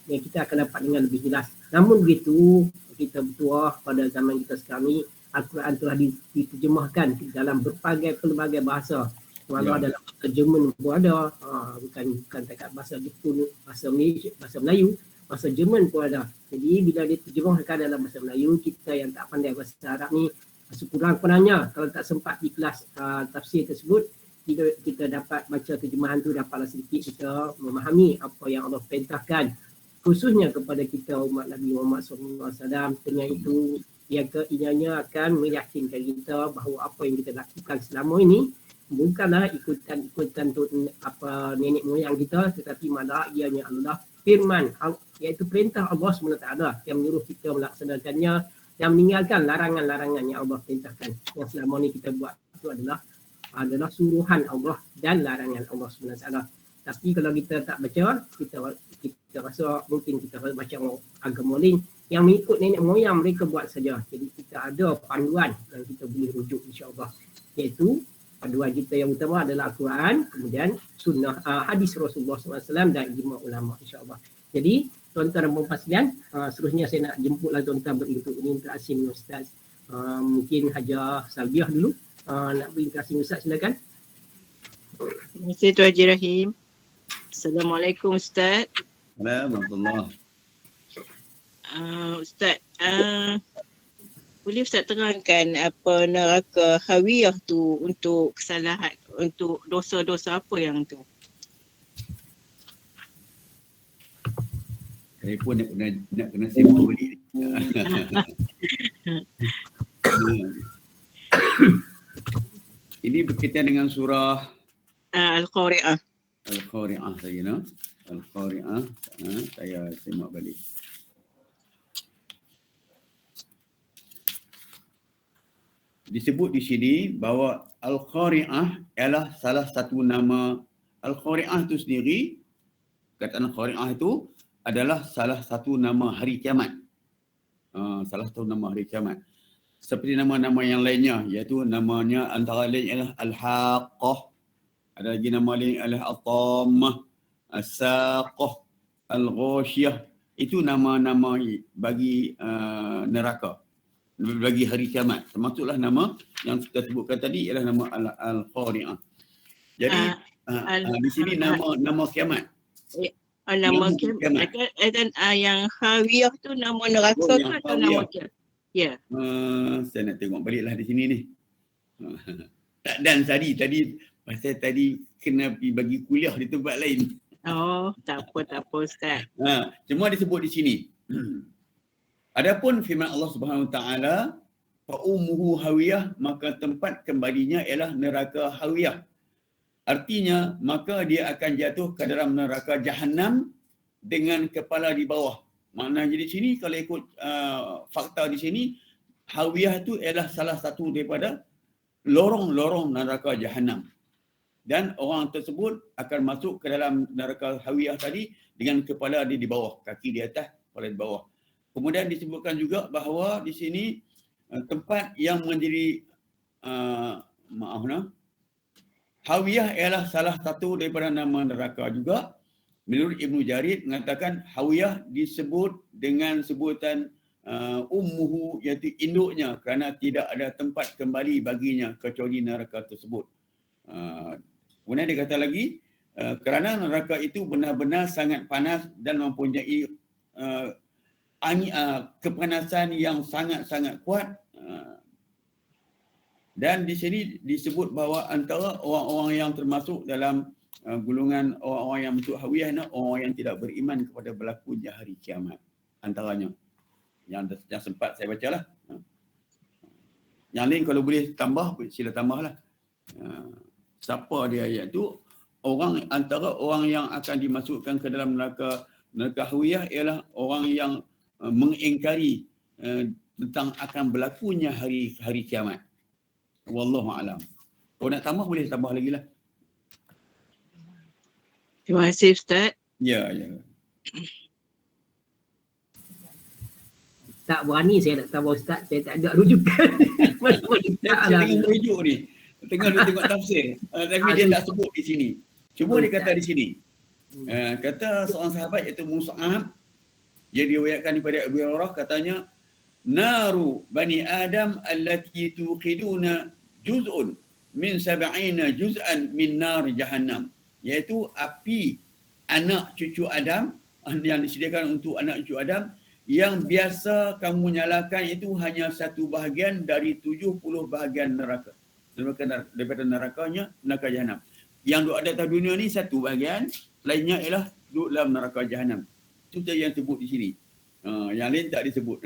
Speaker 1: kita akan dapat dengan lebih jelas. Namun begitu, kita bertuah pada zaman kita sekarang ni, Al-Quran telah diterjemahkan dalam berbagai pelbagai bahasa. Walau dalam bahasa Jerman pun ada, bukan dekat bahasa Jepun, bahasa Malaysia, bahasa Melayu, bahasa Jerman pun ada. Jadi bila diterjemahkan dalam bahasa Melayu, kita yang tak pandai bahasa Arab ni sekurang-kurangnya kalau tak sempat di kelas tafsir tersebut, kita dapat baca terjemahan tu, dapatlah sedikit kita memahami apa yang Allah perintahkan khususnya kepada kita umat Nabi Muhammad SAW. Dengan itu yang keinginannya akan meyakinkan kita bahawa apa yang kita lakukan selama ini bukanlah ikutan untuk apa nenek moyang kita, tetapi malah ianya adalah firman, iaitu perintah Allah SWT yang menyuruh kita melaksanakannya dan meninggalkan larangan-larangan yang Allah perintahkan. Yang selama ni kita buat itu adalah suruhan Allah dan larangan Allah SWT. Tapi kalau kita tak baca, kita rasa mungkin kita baca agama lain yang mengikut nenek moyang mereka buat saja. Jadi kita ada panduan yang kita boleh rujuk insya-Allah, iaitu panduan kita yang utama adalah Al-Quran, kemudian sunnah hadis Rasulullah SAW dan ijma' ulama insya-Allah. Jadi tuan-tuan dan puan-puan sekalian, seterusnya saya nak jemputlah tuan-tuan berinteraksi dengan Ustaz. Mungkin Hajar Salbiah dulu nak berinteraksi dengan Ustaz, silakan.
Speaker 6: Terima kasih Tuan Haji Rahim. Assalamualaikum Ustaz.
Speaker 2: Alhamdulillah.
Speaker 6: Ustaz, boleh Ustaz terangkan apa neraka hawiyah tu untuk kesalahan, untuk dosa-dosa apa yang tu?
Speaker 2: Saya pun nak kena sibuk balik. Ini berkaitan dengan surah
Speaker 6: Al-Qari'ah.
Speaker 2: Al-Qari'ah saya nak. Al-Qari'ah, saya semak balik. disebut di sini bahawa Al-Qari'ah ialah salah satu nama. Al-Qari'ah itu sendiri, kataan Al-Qari'ah itu adalah salah satu nama hari kiamat. Salah satu nama hari kiamat. Seperti nama-nama yang lainnya, iaitu namanya antara lain ialah Al-Haqqah, ada lagi nama lain ialah Al-Tammah, As-Saqah, Al-Ghashiyah. Itu nama-nama bagi neraka, bagi hari kiamat. Termasuklah nama yang kita sebutkan tadi ialah nama Al-Qari'ah. Jadi di sini nama kiamat.
Speaker 6: Nama kiamat. Yang Hawiyah tu nama neraka ke atau nama kiamat? Ya.
Speaker 2: Saya nak tengok baliklah di sini ni. Dan tadi pasal tadi kena pergi bagi kuliah di tempat lain.
Speaker 6: Oh, tak apa Ustaz.
Speaker 2: Cuma disebut di sini. Adapun firman Allah Subhanahu Wa Taala, fa ummuhu hawiyah, maka tempat kembalinya ialah neraka hawiyah. Artinya maka dia akan jatuh ke dalam neraka Jahannam dengan kepala di bawah. Maknanya di sini kalau ikut fakta di sini, hawiyah itu ialah salah satu daripada lorong-lorong neraka Jahannam. Dan orang tersebut akan masuk ke dalam neraka hawiyah tadi dengan kepala di bawah, kaki di atas, kepala di bawah. Kemudian disebutkan juga bahawa di sini tempat yang menjadi hawiyah ialah salah satu daripada nama neraka juga. Menurut Ibnu Jarir mengatakan hawiyah disebut dengan sebutan ummuhu, iaitu induknya, kerana tidak ada tempat kembali baginya kecuali neraka tersebut. Kemudian dia kata lagi, kerana neraka itu benar-benar sangat panas dan mempunyai kepanasan yang sangat-sangat kuat. Dan di sini disebut bahawa antara orang-orang yang termasuk dalam golongan orang-orang yang masuk hawiyah ni orang yang tidak beriman kepada berlakunya hari kiamat. Antaranya yang sempat saya bacalah. Yang lain kalau boleh tambah, sila tambahlah. Siapa dia iaitu orang, antara orang yang akan dimasukkan ke dalam neraka hawiyah ialah orang yang mengingkari tentang akan berlakunya hari kiamat. Wallahu a'lam. Kalau nak tambah boleh tambah lagi lah.
Speaker 6: Terima kasih Ustaz.
Speaker 2: Ya.
Speaker 1: Tak berani saya nak tambah Ustaz, saya tak ada rujukan.
Speaker 2: Saya tengok rujuk ni. Tengok tafsir. Tapi dia tak sebut di sini. Cuma dia kata di sini. Kata seorang sahabat iaitu Mus'ab, dia diriwayatkan daripada Abu Hurairah, katanya, naru bani Adam allati tuqiduna juz'un min 70 juz'an min nar jahannam. Iaitu api anak cucu Adam yang disediakan untuk anak cucu Adam yang biasa kamu nyalakan itu hanya satu bahagian dari 70 bahagian neraka. Daripada nerakanya, neraka Jahannam. Yang duduk ada atas dunia ni satu bahagian, lainnya ialah duduk dalam neraka Jahannam. Itu saja yang sebut di sini. Yang lain tak disebut.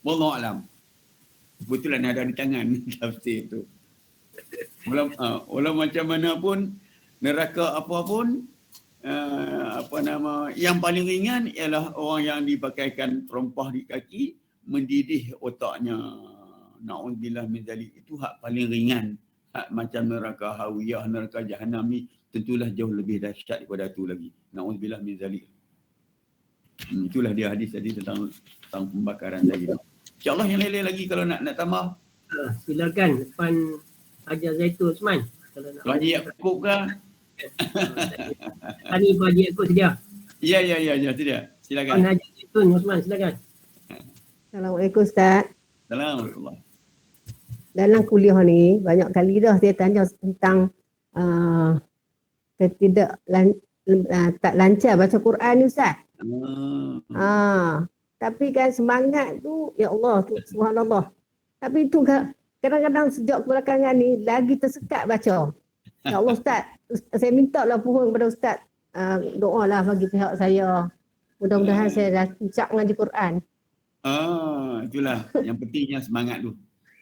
Speaker 2: Wallahu a'lam. Kebetulan ada di tangan tafsir tu. Walau macam mana pun, neraka apa pun, yang paling ringan ialah orang yang dipakaikan perompah di kaki, mendidih otaknya. Na'udzubillah min zalik. Itu hak paling ringan. Hak macam neraka hawiyah, neraka Jahannam ni tentulah jauh lebih dahsyat daripada itu lagi. Na'udzubillah min zalik. Itulah dia hadis tadi tentang pembakaran tadi. InsyaAllah yang lain-lain lagi kalau nak tambah.
Speaker 1: Silakan depan Haji Zaitun Osman. Kalau nak.
Speaker 2: Haji Yaakob ke?
Speaker 1: Ini Haji Yaakob sedia.
Speaker 2: Ya, sedia. Silakan.
Speaker 1: Haji Zaitun Osman, silakan.
Speaker 4: Assalamualaikum Ustaz.
Speaker 2: Assalamualaikum.
Speaker 4: Dalam kuliah ni banyak kali dah saya tanya tentang tak lancar baca Quran ni Ustaz. Tapi kan semangat tu, ya Allah tu, subhanallah. Tapi tu kadang-kadang sejak belakangan ni lagi tersekat baca. Ya Allah Ustaz, saya minta lah pohon kepada Ustaz, doalah bagi pihak saya. Mudah-mudahan saya dah puncak ngaji Quran.
Speaker 2: Itulah yang pentingnya semangat tu.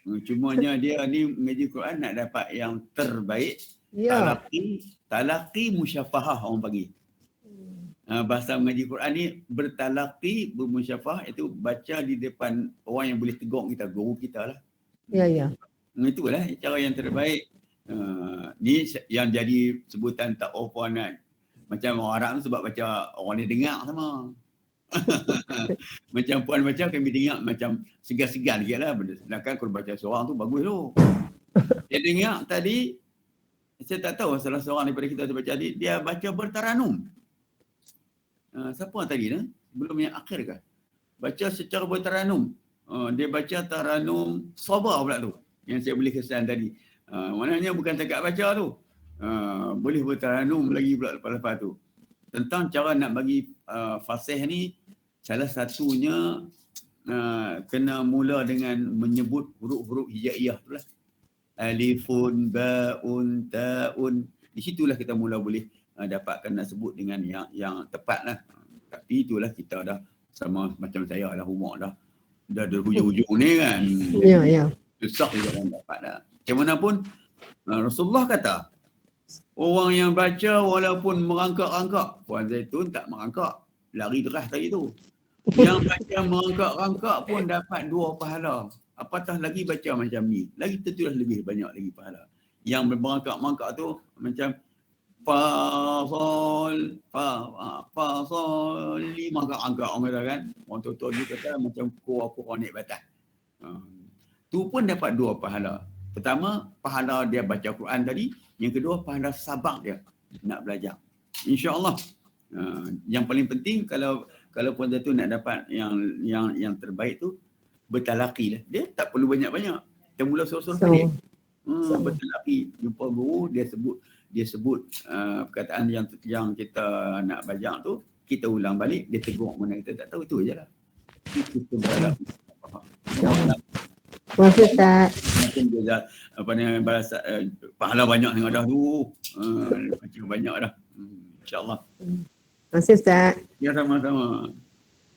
Speaker 2: Cumanya dia ni ngaji Quran nak dapat yang terbaik. Ya. Talaqi musyafahah orang bagi. bahasa mengaji Quran ni bertalaqi, bermusyafah, itu baca di depan orang yang boleh tegur kita, guru kita lah.
Speaker 4: Ya, ya.
Speaker 2: Itulah cara yang terbaik. Ni yang jadi sebutan ta'awunan. Macam orang Arab tu sebab baca orang ni dengar sama. Macam puan baca kami dengar macam segan-segan sikit lah. Sedangkan kalau baca seorang tu bagus tu. Dia dengar tadi, saya tak tahu salah seorang daripada kita tu baca tadi, dia baca bertaranum. Siapa tadi ni? Belum yang akhir kah? Baca secara bertaranum. Dia baca taranum sabar pula tu. Yang saya boleh kesan tadi. Maknanya bukan takat baca tu. Boleh bertaranum lagi pula lepas tu. Tentang cara nak bagi fasih ni, salah satunya kena mula dengan menyebut huruf-huruf hijaiyah tu lah. Alifun, ba'un, ta'un. Di situlah kita mula boleh dapatkan nak sebut dengan yang tepat lah. Tapi itulah kita dah sama macam saya lah, umur dah hujung-hujung ni kan.
Speaker 4: Ya, ya.
Speaker 2: Susah juga orang dapat dah. Macam mana pun Rasulullah kata, orang yang baca walaupun merangkak-rangkak, Puan Zaitun tak merangkak, lari deras tadi tu. Yang baca merangkak-rangkak pun dapat 2 pahala. Apatah lagi baca macam ni, lagi tentulah lebih banyak lagi pahala. Yang merangkak-rangkak tu macam fa sol lima angka orang kata kan. Orang tua-tua dia kata macam kura-kura naik batas. Tu pun dapat 2 pahala. Pertama, pahala dia baca Quran tadi. Yang kedua, pahala sabar dia nak belajar. InsyaAllah. Yang paling penting kalau Puan Zaitun nak dapat yang terbaik tu, bertalaqi lah. Dia tak perlu banyak-banyak. Kita mula suruh-suruh tadi. Bertalaqi. Jumpa guru, dia sebut perkataan yang kita nak belajar tu, kita ulang balik, dia tegur mana kita tak tahu, itu je lah. Kita bertalaqi.
Speaker 4: Terima kasih Ustaz.
Speaker 2: Macam dia apa ni, pahala banyak dengan dah tu. Macam banyak dah. InsyaAllah.
Speaker 4: Terima kasih Ustaz.
Speaker 2: Ya, sama-sama.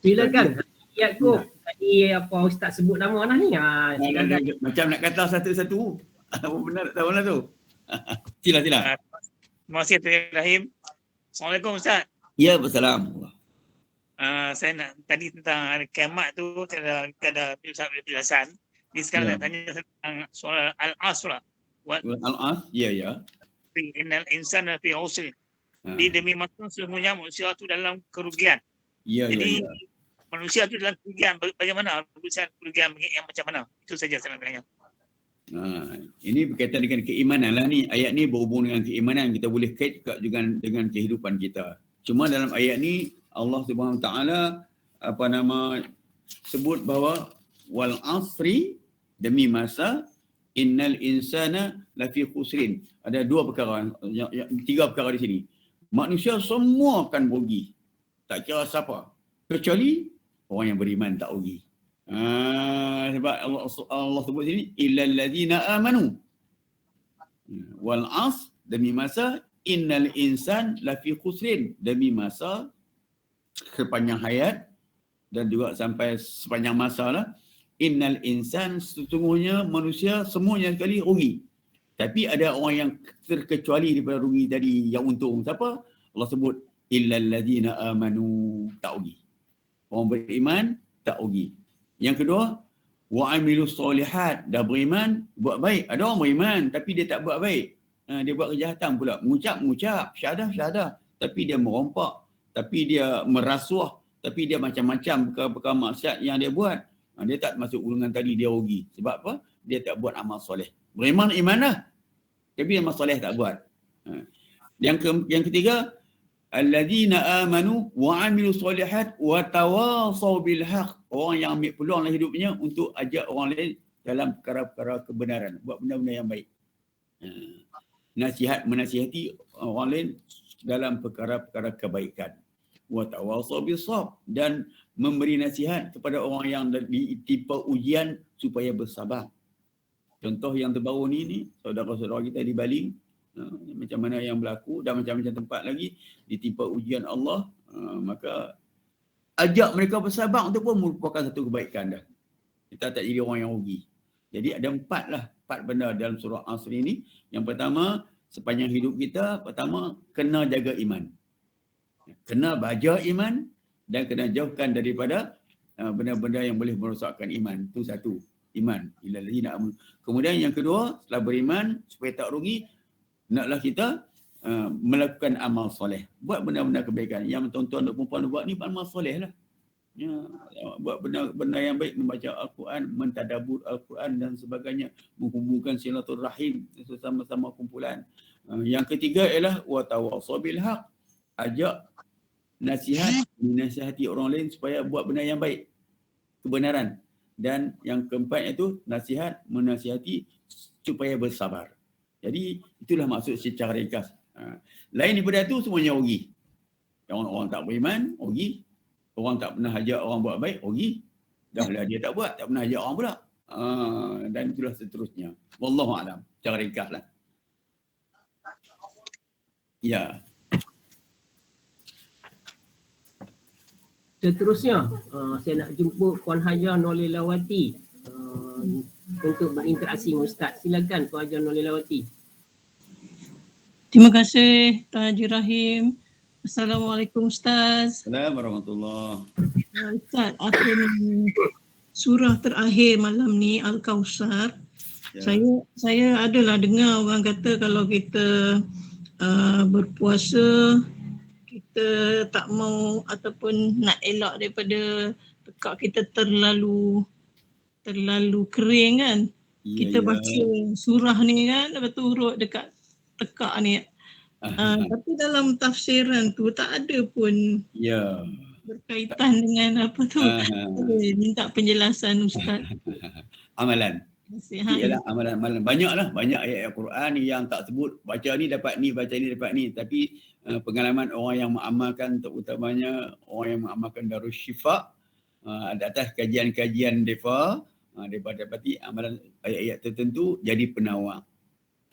Speaker 1: Silakan. Yaakob, tadi apa Ustaz sebut nama dah ni. Silakan.
Speaker 2: Macam nak kata satu-satu. Apa benar tak tahu lah tu. Sila.
Speaker 3: Terima kasih Tuan Rahim. Assalamualaikum Ustaz.
Speaker 2: Ya, bersalam.
Speaker 3: Saya nak tadi tentang kiamat tu ada penjelasan. Ni sekarang nak tanya tentang soal al-asr.
Speaker 2: Al-as, ya.
Speaker 3: Innal insana fi usr. Demi masa semuanya manusia tu dalam kerugian. Jadi manusia tu dalam kerugian, bagaimana urusan kerugian yang macam mana? Itu saja saya nak tanya.
Speaker 2: Ini berkaitan dengan keimanan lah ni. Ayat ni berhubung dengan keimanan. Kita boleh kait juga dengan kehidupan kita. Cuma dalam ayat ni Allah Subhanahu Wa Taala sebut bahawa wal asri, demi masa, innal insana lafi khusrin. Ada 2 perkara, 3 perkara di sini. Manusia semua akan rugi. Tak kira siapa. Kecuali orang yang beriman tak rugi. Sebab Allah sebut sini illal ladzina amanu. Wal as, demi masa, innal insan lafi khusrin, demi masa sepanjang hayat dan juga sampai sepanjang masa lah. Innal insan, sesungguhnya manusia semuanya sekali rugi. Tapi ada orang yang terkecuali daripada rugi tadi, yang untung. Siapa? Allah sebut illal ladzina amanu, tak rugi. Orang beriman tak rugi. Yang kedua, wa amilus solihat, dah beriman, buat baik. Ada orang beriman tapi dia tak buat baik. Dia buat kejahatan pula. Mengucap, syahadah, tapi dia merompak, tapi dia merasuah, tapi dia macam-macam perkara maksiat yang dia buat. Dia tak masuk golongan tadi, dia rugi. Sebab apa? Dia tak buat amal soleh. Beriman iman lah, tapi amal soleh tak buat. Yang ketiga, alladzina amanu wa amilus solihat wa tawasaw bil haq. Orang yang ambil peluang dalam hidupnya untuk ajak orang lain dalam perkara-perkara kebenaran, buat benda-benda yang baik. Menasihati orang lain dalam perkara-perkara kebaikan. Wa tawasaw bis sabr, dan memberi nasihat kepada orang yang ditimpa ujian supaya bersabar. Contoh yang terbaru ni saudara-saudara kita di Bali, macam mana yang berlaku, dan macam-macam tempat lagi ditimpa ujian Allah, maka ajak mereka bersabar itu pun merupakan satu kebaikan dah. Kita tak jadi orang yang rugi. Jadi ada 4 benda dalam surah Asr ini. Yang pertama, sepanjang hidup kita, pertama kena jaga iman. Kena baja iman dan kena jauhkan daripada benda-benda yang boleh merosakkan iman. Itu satu, iman. Kemudian yang kedua, setelah beriman supaya tak rugi, naklah kita melakukan amal soleh. Buat benda-benda kebaikan. Yang tuan-tuan dan perempuan buat ni amal soleh lah. Ya, buat benda yang baik, membaca Al-Quran, mentadabbur Al-Quran dan sebagainya, menghubungkan silaturahim sama-sama kumpulan. Yang ketiga ialah wa tawassaw bil haq, ajak nasihat, menasihati orang lain supaya buat benda yang baik, kebenaran. Dan yang keempat itu nasihat, menasihati supaya bersabar. Jadi itulah maksud secara ringkas. Lain daripada itu semuanya rugi. Orang tak beriman, rugi. Orang tak pernah ajak orang buat baik, rugi. Dah lah dia tak buat, tak pernah ajak orang pula. Dan itulah seterusnya. Wallahu a'lam. Secara ringkas lah. Ya.
Speaker 1: Seterusnya, saya nak jumpa Puan Hajar Nolilawati untuk berinteraksi dengan Ustaz. Silakan Puan Hajar Nolilawati.
Speaker 8: Terima kasih Tuan Haji Rahim. Assalamualaikum Ustaz.
Speaker 2: Assalamualaikum warahmatullahi.
Speaker 8: Ustaz, akhir surah terakhir malam ni Al-Kausar.
Speaker 2: Ya.
Speaker 8: Saya adalah dengar orang kata kalau kita berpuasa, kita tak mau ataupun nak elak daripada tekak kita terlalu kering kan. Kita baca surah ni kan, lepas tu urut dekat tekak ni. Tapi dalam tafsiran tu tak ada pun berkaitan dengan apa tu. Minta penjelasan Ustaz.
Speaker 2: Amalan. Ialah amalan. Banyak ayat Al-Quran yang tak sebut baca ni dapat ni, baca ni dapat ni. Tapi pengalaman orang yang mengamalkan, terutamanya orang yang mengamalkan Darus Syifa, atas kajian-kajian mereka, mereka dapati amalan ayat-ayat tertentu jadi penawar.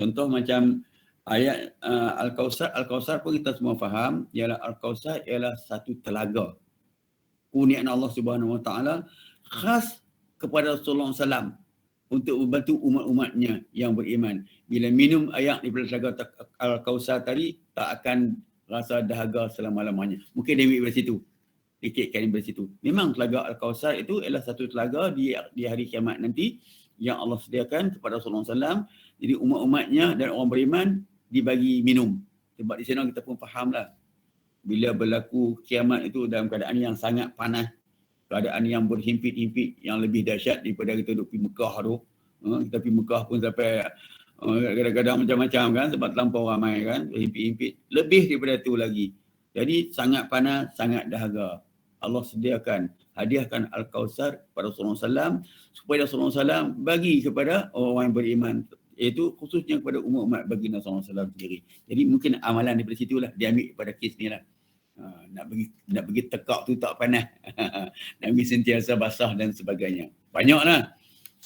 Speaker 2: Contoh macam ayat Al-Kausar pun kita semua faham, ialah Al-Kausar ialah satu telaga. Kurniaan Allah Subhanahu Wa Taala khas kepada Rasulullah SAW untuk membantu umat-umatnya yang beriman. Bila minum air daripada telaga Al-Kausar tadi, tak akan rasa dahaga selama-lamanya. Mungkin dia ambil dari situ. Dikitkan dari situ. Memang telaga Al-Kausar itu ialah satu telaga di hari kiamat nanti yang Allah sediakan kepada Rasulullah SAW. Jadi umat-umatnya dan orang beriman dibagi minum. Sebab di sana kita pun fahamlah. Bila berlaku kiamat itu dalam keadaan yang sangat panas, keadaan yang berhimpit-himpit, yang lebih dahsyat daripada kita duduk pergi Mekah tu. Kita pergi Mekah pun sampai kadang-kadang macam-macam kan, sebab terlampau ramai kan, berhimpit-himpit. Lebih daripada itu lagi. Jadi sangat panas, sangat dahaga. Allah sediakan, hadiahkan Al-Kausar kepada Rasulullah SAW supaya Rasulullah SAW bagi kepada orang yang beriman, iaitu khususnya kepada umat-umat baginda Rasulullah SAW sendiri. Jadi mungkin amalan daripada situlah dia ambil pada kes ni lah. Nak pergi tekak tu tak panas. Nak pergi sentiasa basah dan sebagainya. Banyaklah.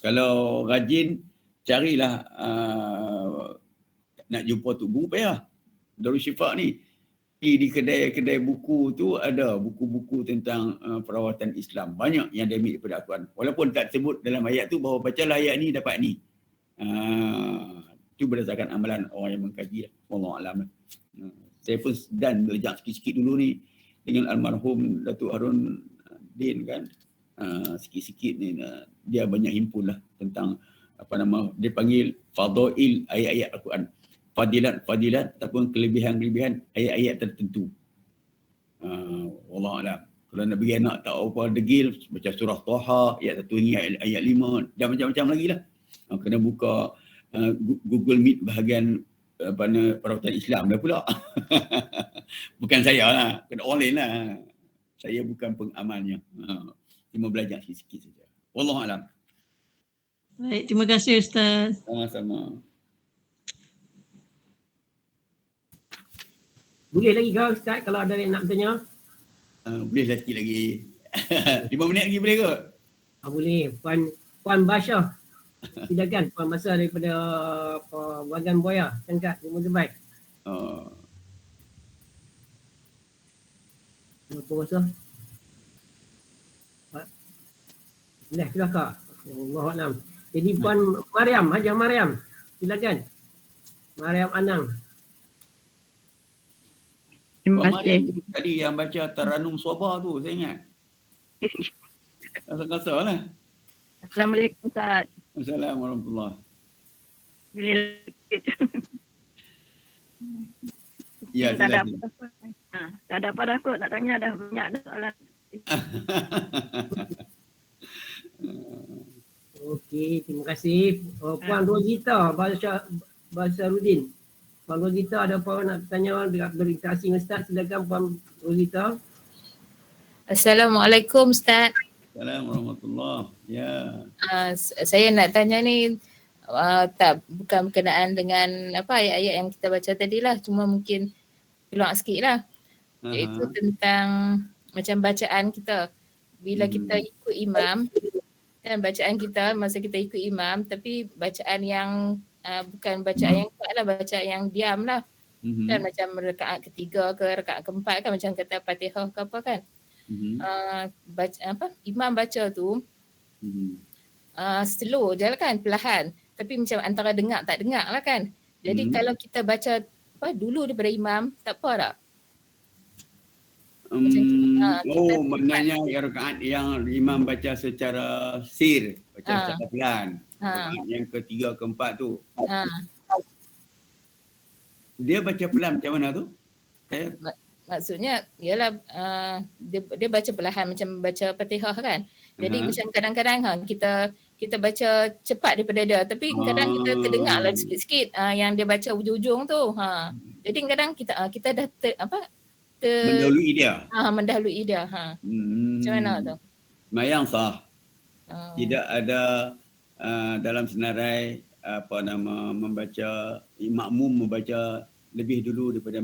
Speaker 2: Kalau rajin, carilah nak jumpa tu buku payah. Darus Syifa ni. Di kedai-kedai buku tu ada buku-buku tentang perawatan Islam. Banyak yang dia ambil daripada Al-Quran. Walaupun tak sebut dalam ayat tu bahawa bacalah ayat ni dapat ni. Itu berdasarkan amalan orang yang mengkaji. Wallahualam. Saya pun dan belajar sikit-sikit dulu ni dengan almarhum Datuk Harun Din kan. Sikit-sikit ni dia banyak himpun lah tentang dia panggil fadail ayat-ayat Al-Quran. Fadilat ataupun kelebihan-kelebihan ayat-ayat tertentu. Wallahualam. Kalau nak bagi anak tak apa degil, baca surah Taha ayat 1 hingga ayat 5 dan macam-macam lagi lah. Kena buka Google Meet bahagian perawatan Islam dah pula. Bukan saya lah, kena orang lain lah. Saya bukan pengamalnya. Cuma belajar sikit-sikit saja. Wallahualam.
Speaker 8: Baik, terima kasih Ustaz.
Speaker 2: Sama-sama.
Speaker 1: Boleh lagi ke Ustaz kalau ada yang nak bertanya?
Speaker 2: Boleh sikit lagi. 5 minit lagi boleh ke?
Speaker 1: Boleh. Puan Basyah. Silakan Puan Basyah daripada Wagan Boya. Tengkat Timur Dubai. Puan Basyah. Boleh sudah Kak. Allahuakbar. Jadi Puan Mariam, Hajar Mariam. Silakan. Mariam Anang.
Speaker 7: Terima
Speaker 2: Puan Mariam
Speaker 7: kasih.
Speaker 2: tadi yang baca Taranum Soba tu, saya ingat. Kasar-kasar lah.
Speaker 7: Assalamualaikum Ustaz.
Speaker 2: Assalamualaikum warahmatullahi. Ya,
Speaker 7: Tak ada
Speaker 2: silakan.
Speaker 7: apa-apa. Tak ada apa takut nak tanya dah banyak dah soalan.
Speaker 1: Okey, terima kasih. Puan Rozita Basarudin. Puan Rozita ada apa nak tanya berinteraksi dengan Ustaz? Silakan Puan Rozita.
Speaker 9: Assalamualaikum Ustaz.
Speaker 2: Assalamualaikum warahmatullahi. Ya.
Speaker 9: Saya nak tanya ni bukan berkenaan dengan apa ayat-ayat yang kita baca tadi lah, cuma mungkin peluang sikit lah. Iaitu tentang macam bacaan kita. Bila kita ikut imam, kan bacaan kita masa kita ikut imam, tapi bacaan yang bukan bacaan yang kuat lah, bacaan yang diam lah. Kan macam rakaat ketiga ke rakaat keempat kan, macam kata Fatihah ke apa kan. Imam baca tu slow je lah kan, perlahan, tapi macam antara dengar tak dengar lah kan. Jadi kalau kita baca dulu daripada imam, tak apa tak?
Speaker 2: Maknanya rakaat yang imam baca secara sir, baca secara pelan. Rakaat yang ketiga keempat tu. Dia baca pelan macam mana tu?
Speaker 9: Maksudnya ialah dia baca perlahan macam baca Fatihah kan. Jadi macam kadang-kadang kita baca cepat daripada dia, tapi kadang kita terdengar lah sikit-sikit yang dia baca ujung-ujung tu. Jadi kadang kita dah
Speaker 2: mendahului dia.
Speaker 9: Mendahului dia. Macam mana tu?
Speaker 2: Mayang sah. Tidak ada dalam senarai membaca makmum membaca lebih dulu daripada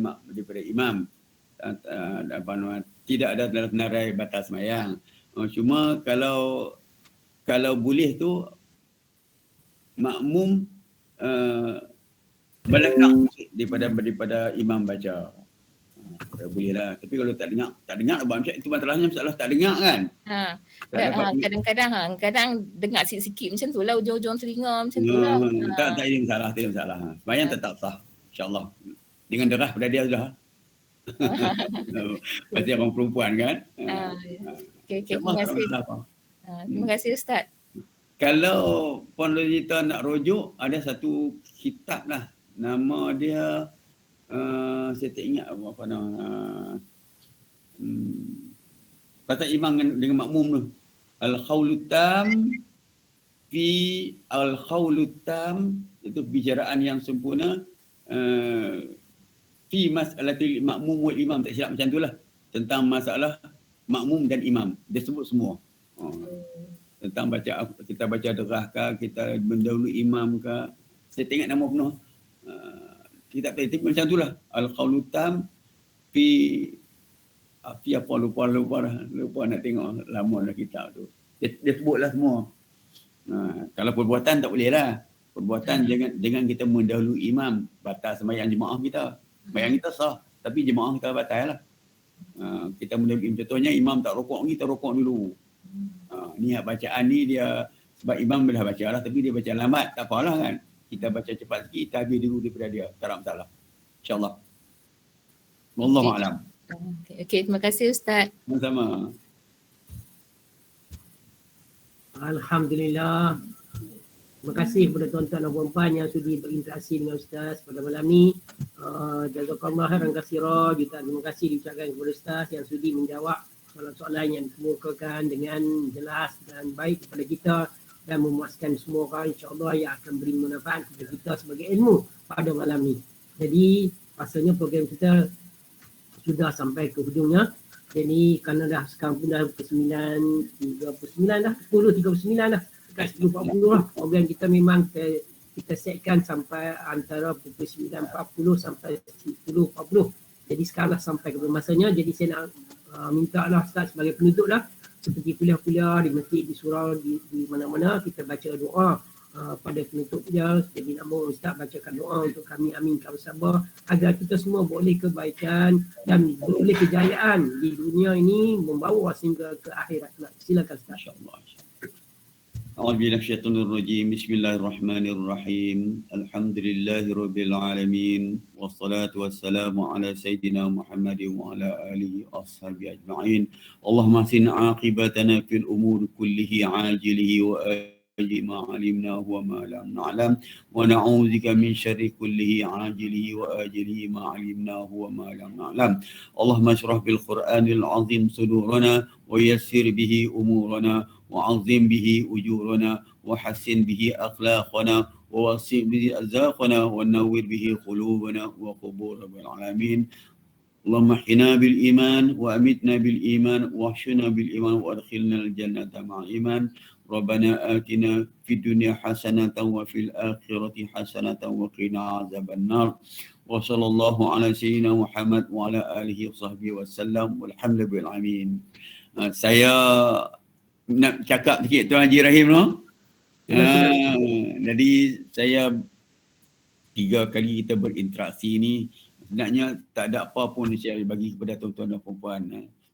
Speaker 2: imam. Tidak ada dalam senarai batas mayang. Cuma kalau boleh tu makmum belakang daripada imam baca. Boleh lah. Tapi kalau tak dengar itu masalah tak dengar kan.
Speaker 9: Kadang dengar sikit-sikit macam tu lah, ujung-ujung telinga macam tu lah.
Speaker 2: Tak ada masalah. Sembahyang tetap sah, insya-Allah. Dengan derah pada dia sudah. Pasti orang perempuan kan.
Speaker 9: Terima kasih. Terima kasih Ustaz.
Speaker 2: Kalau Puan Rozita nak rujuk, ada satu kitab lah. Nama dia saya tak ingat apa nama. Kata imam dengan makmum tu. Al-Khawlutam itu bicaraan yang sempurna fi mas'alatil makmum wal imam, tak silap macam itulah, tentang masalah makmum dan imam. Dia sebut semua. Tentang kita baca derahkah, kita mendahului imam ke. Saya tak ingat nama penuh. Kitab tadi macam itulah. Al-Khawlutam fi apa lupa nak tengok, lama dah kitab tu. Dia sebutlah semua. Kalau perbuatan tak boleh lah. Perbuatan jangan kita mendahului imam, batal sembahyang jemaah kita. Sembahyang kita sah, tapi jemaah kita batal lah. Kita mendahului, contohnya imam tak rokok, kita rokok dulu. Niat bacaan ni dia sebab imam dah baca lah, tapi dia baca lambat, tak apalah kan. Kita baca cepat sikit, kita habis dulu daripada dia. Tak ada masalah. InsyaAllah. Wallahu a'lam.
Speaker 9: Okey, terima kasih Ustaz.
Speaker 2: Sama-sama.
Speaker 1: Alhamdulillah. Terima kasih kepada tuan-tuan dan puan-puan yang sudi berinteraksi dengan Ustaz pada malam ni. Jazakallah khairan katsira. Juga terima kasih diucapkan kepada Ustaz yang sudi menjawab soalan-soalan yang dikemukakan dengan jelas dan baik kepada kita dan memuaskan semua orang, insya-Allah, yang akan beri manfaat kepada kita sebagai ilmu pada malam ni. Jadi rasanya program kita sudah sampai ke hujungnya. Jadi kerana dah sekarang pun dah pukul 9.39 dah, 10.39 dah, dekat 10.40 lah. Program kita memang kita setkan sampai antara pukul 9.40 sampai 10.40. Jadi sekarang dah sampai ke masanya. Jadi saya nak minta lah Ustaz sebagai penutup lah, seperti kuliah-kuliah di masjid, di surau, di mana-mana kita baca doa pada penutup dia. Jadi nak mohon Ustaz bacakan doa untuk kami, aminkan sabar, agar kita semua boleh kebaikan dan boleh kejayaan di dunia ini membawa sehingga ke akhirat. Silakan Ustaz.
Speaker 2: InsyaAllah. أعوذ بالله من الشيطان الرجيم. بسم الله الرحمن الرحيم. الحمد لله رب العالمين والصلاة والسلام على سيدنا محمد وعلى آله وأصحابه أجمعين. اللهم أحسن عاقبتنا في الأمور كله عاجله وآجله ما علمناه وما لم نعلم ونعوذ بك من شر كله عاجله وآجله ما علمناه وما لم نعلم. اللهم اشرح بالقرآن العظيم صدورنا ويسر به أمورنا وعظم به أجورنا وحسن به أخلاقنا ووسع به أرزاقنا ونور به قلوبنا وقبور رب العالمين. اللهم احينا بالإيمان وأمتنا بالإيمان واحشنا بالإيمان وأدخلنا الجنة مع الإيمان. ربنا آتنا في الدنيا حسنة وفي الآخرة حسنة وقنا عذاب النار. وصلى الله على سيدنا Muhammad وعلى آله وصحبه وسلم والحمد لله العالمين. Saya nak cakap sikit Tuan Haji Rahim no. Jadi saya 3 kali kita berinteraksi ni sebenarnya tak ada apa pun saya bagi kepada tuan-tuan dan puan-puan.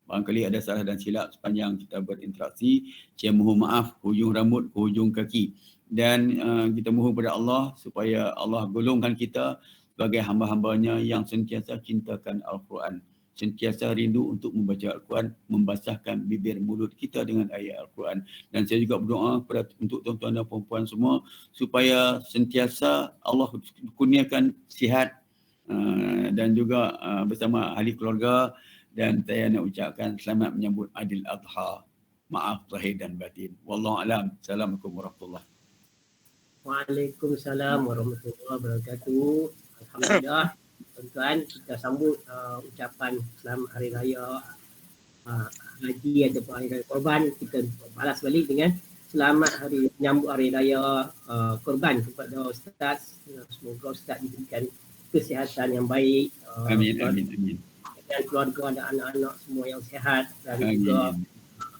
Speaker 2: Barangkali ada salah dan silap sepanjang kita berinteraksi. Saya mohon maaf hujung rambut ke hujung kaki. Dan kita mohon kepada Allah supaya Allah golongkan kita sebagai hamba-hambanya yang sentiasa cintakan Al-Quran. Sentiasa rindu untuk membaca Al-Quran, membasahkan bibir mulut kita dengan ayat Al-Quran. Dan saya juga berdoa untuk tuan-tuan dan puan-puan semua supaya sentiasa Allah kurniakan sihat dan juga bersama ahli keluarga. Dan saya nak ucapkan selamat menyambut Aidil Adha. Maaf zahir dan batin. Wallahu alam. Assalamualaikum warahmatullahi wabarakatuh.
Speaker 1: Waalaikumsalam warahmatullahi wabarakatuh. Alhamdulillah. Tuan-tuan, kita sambut ucapan selamat Hari Raya Haji ataupun Hari Raya Korban. Kita balas balik dengan selamat menyambut Hari Raya Korban kepada Ustaz. Semoga Ustaz diberikan kesihatan yang baik.
Speaker 2: Amin, amin, amin.
Speaker 1: Dan keluarga dan anak-anak semua yang sihat dan juga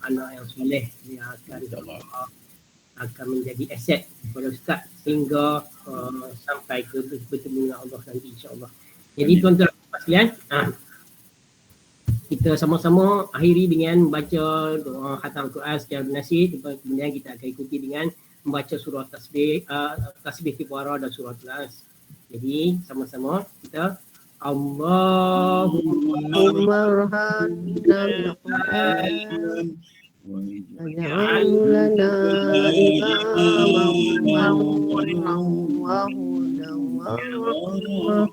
Speaker 1: anak yang soleh yang akan menjadi aset kepada Ustaz sehingga sampai ke bertemu dengan Allah nanti insya-Allah. Jadi tuan-tuan sekalian, kita sama-sama akhiri dengan membaca doa khatam Quran secara bernasib. Kemudian kita akan ikuti dengan membaca surah tasbih Tiwara dan surah Nas. Jadi sama-sama kita Allahumma
Speaker 4: warhamna bil-Qur'an waj'al lana imaman wa hudan wa rahmah.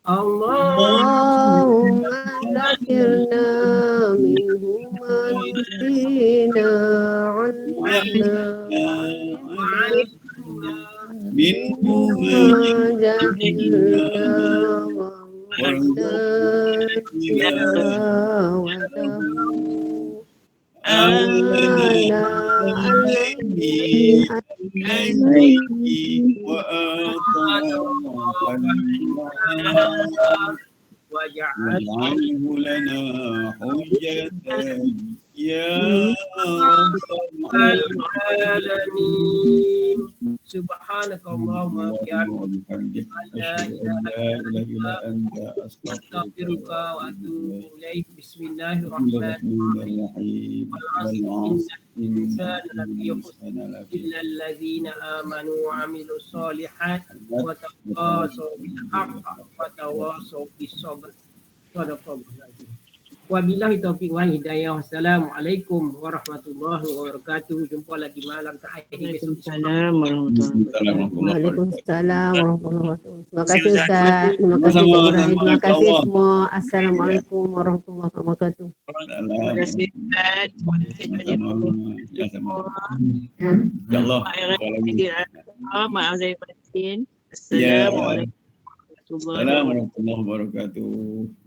Speaker 4: Allahumma dzakirna minhu ma nasina 'anna
Speaker 2: minhu waj'alhu lana hujjatan ya rabbal alamin. Subhanakallahumma wa bihamdika asyhadu an la ilaha illa anta astaghfiruka wa atubu ilaik. Bismillahirrahmanirrahim. إلا الذين آمنوا وعملوا الصالحات وتواصوا بالحق وتواصوا بالصبر. صدق الله العظيم. Wabillahi taufiq wal hidayah. Wassalamualaikum warahmatullahi wabarakatuh. Jumpa lagi malam terakhir besok.
Speaker 4: Waalaikumsalam warahmatullahi wabarakatuh. Terima kasih Ustaz. Terima kasih Ibu Rahim. Terima kasih semua. Assalamualaikum warahmatullahi wabarakatuh.
Speaker 6: Terima kasih Ustaz.
Speaker 2: InsyaAllah.
Speaker 6: Maaf saya batin.
Speaker 2: Assalamualaikum
Speaker 6: Assalamualaikum warahmatullahi
Speaker 2: warahmatullahi wabarakatuh.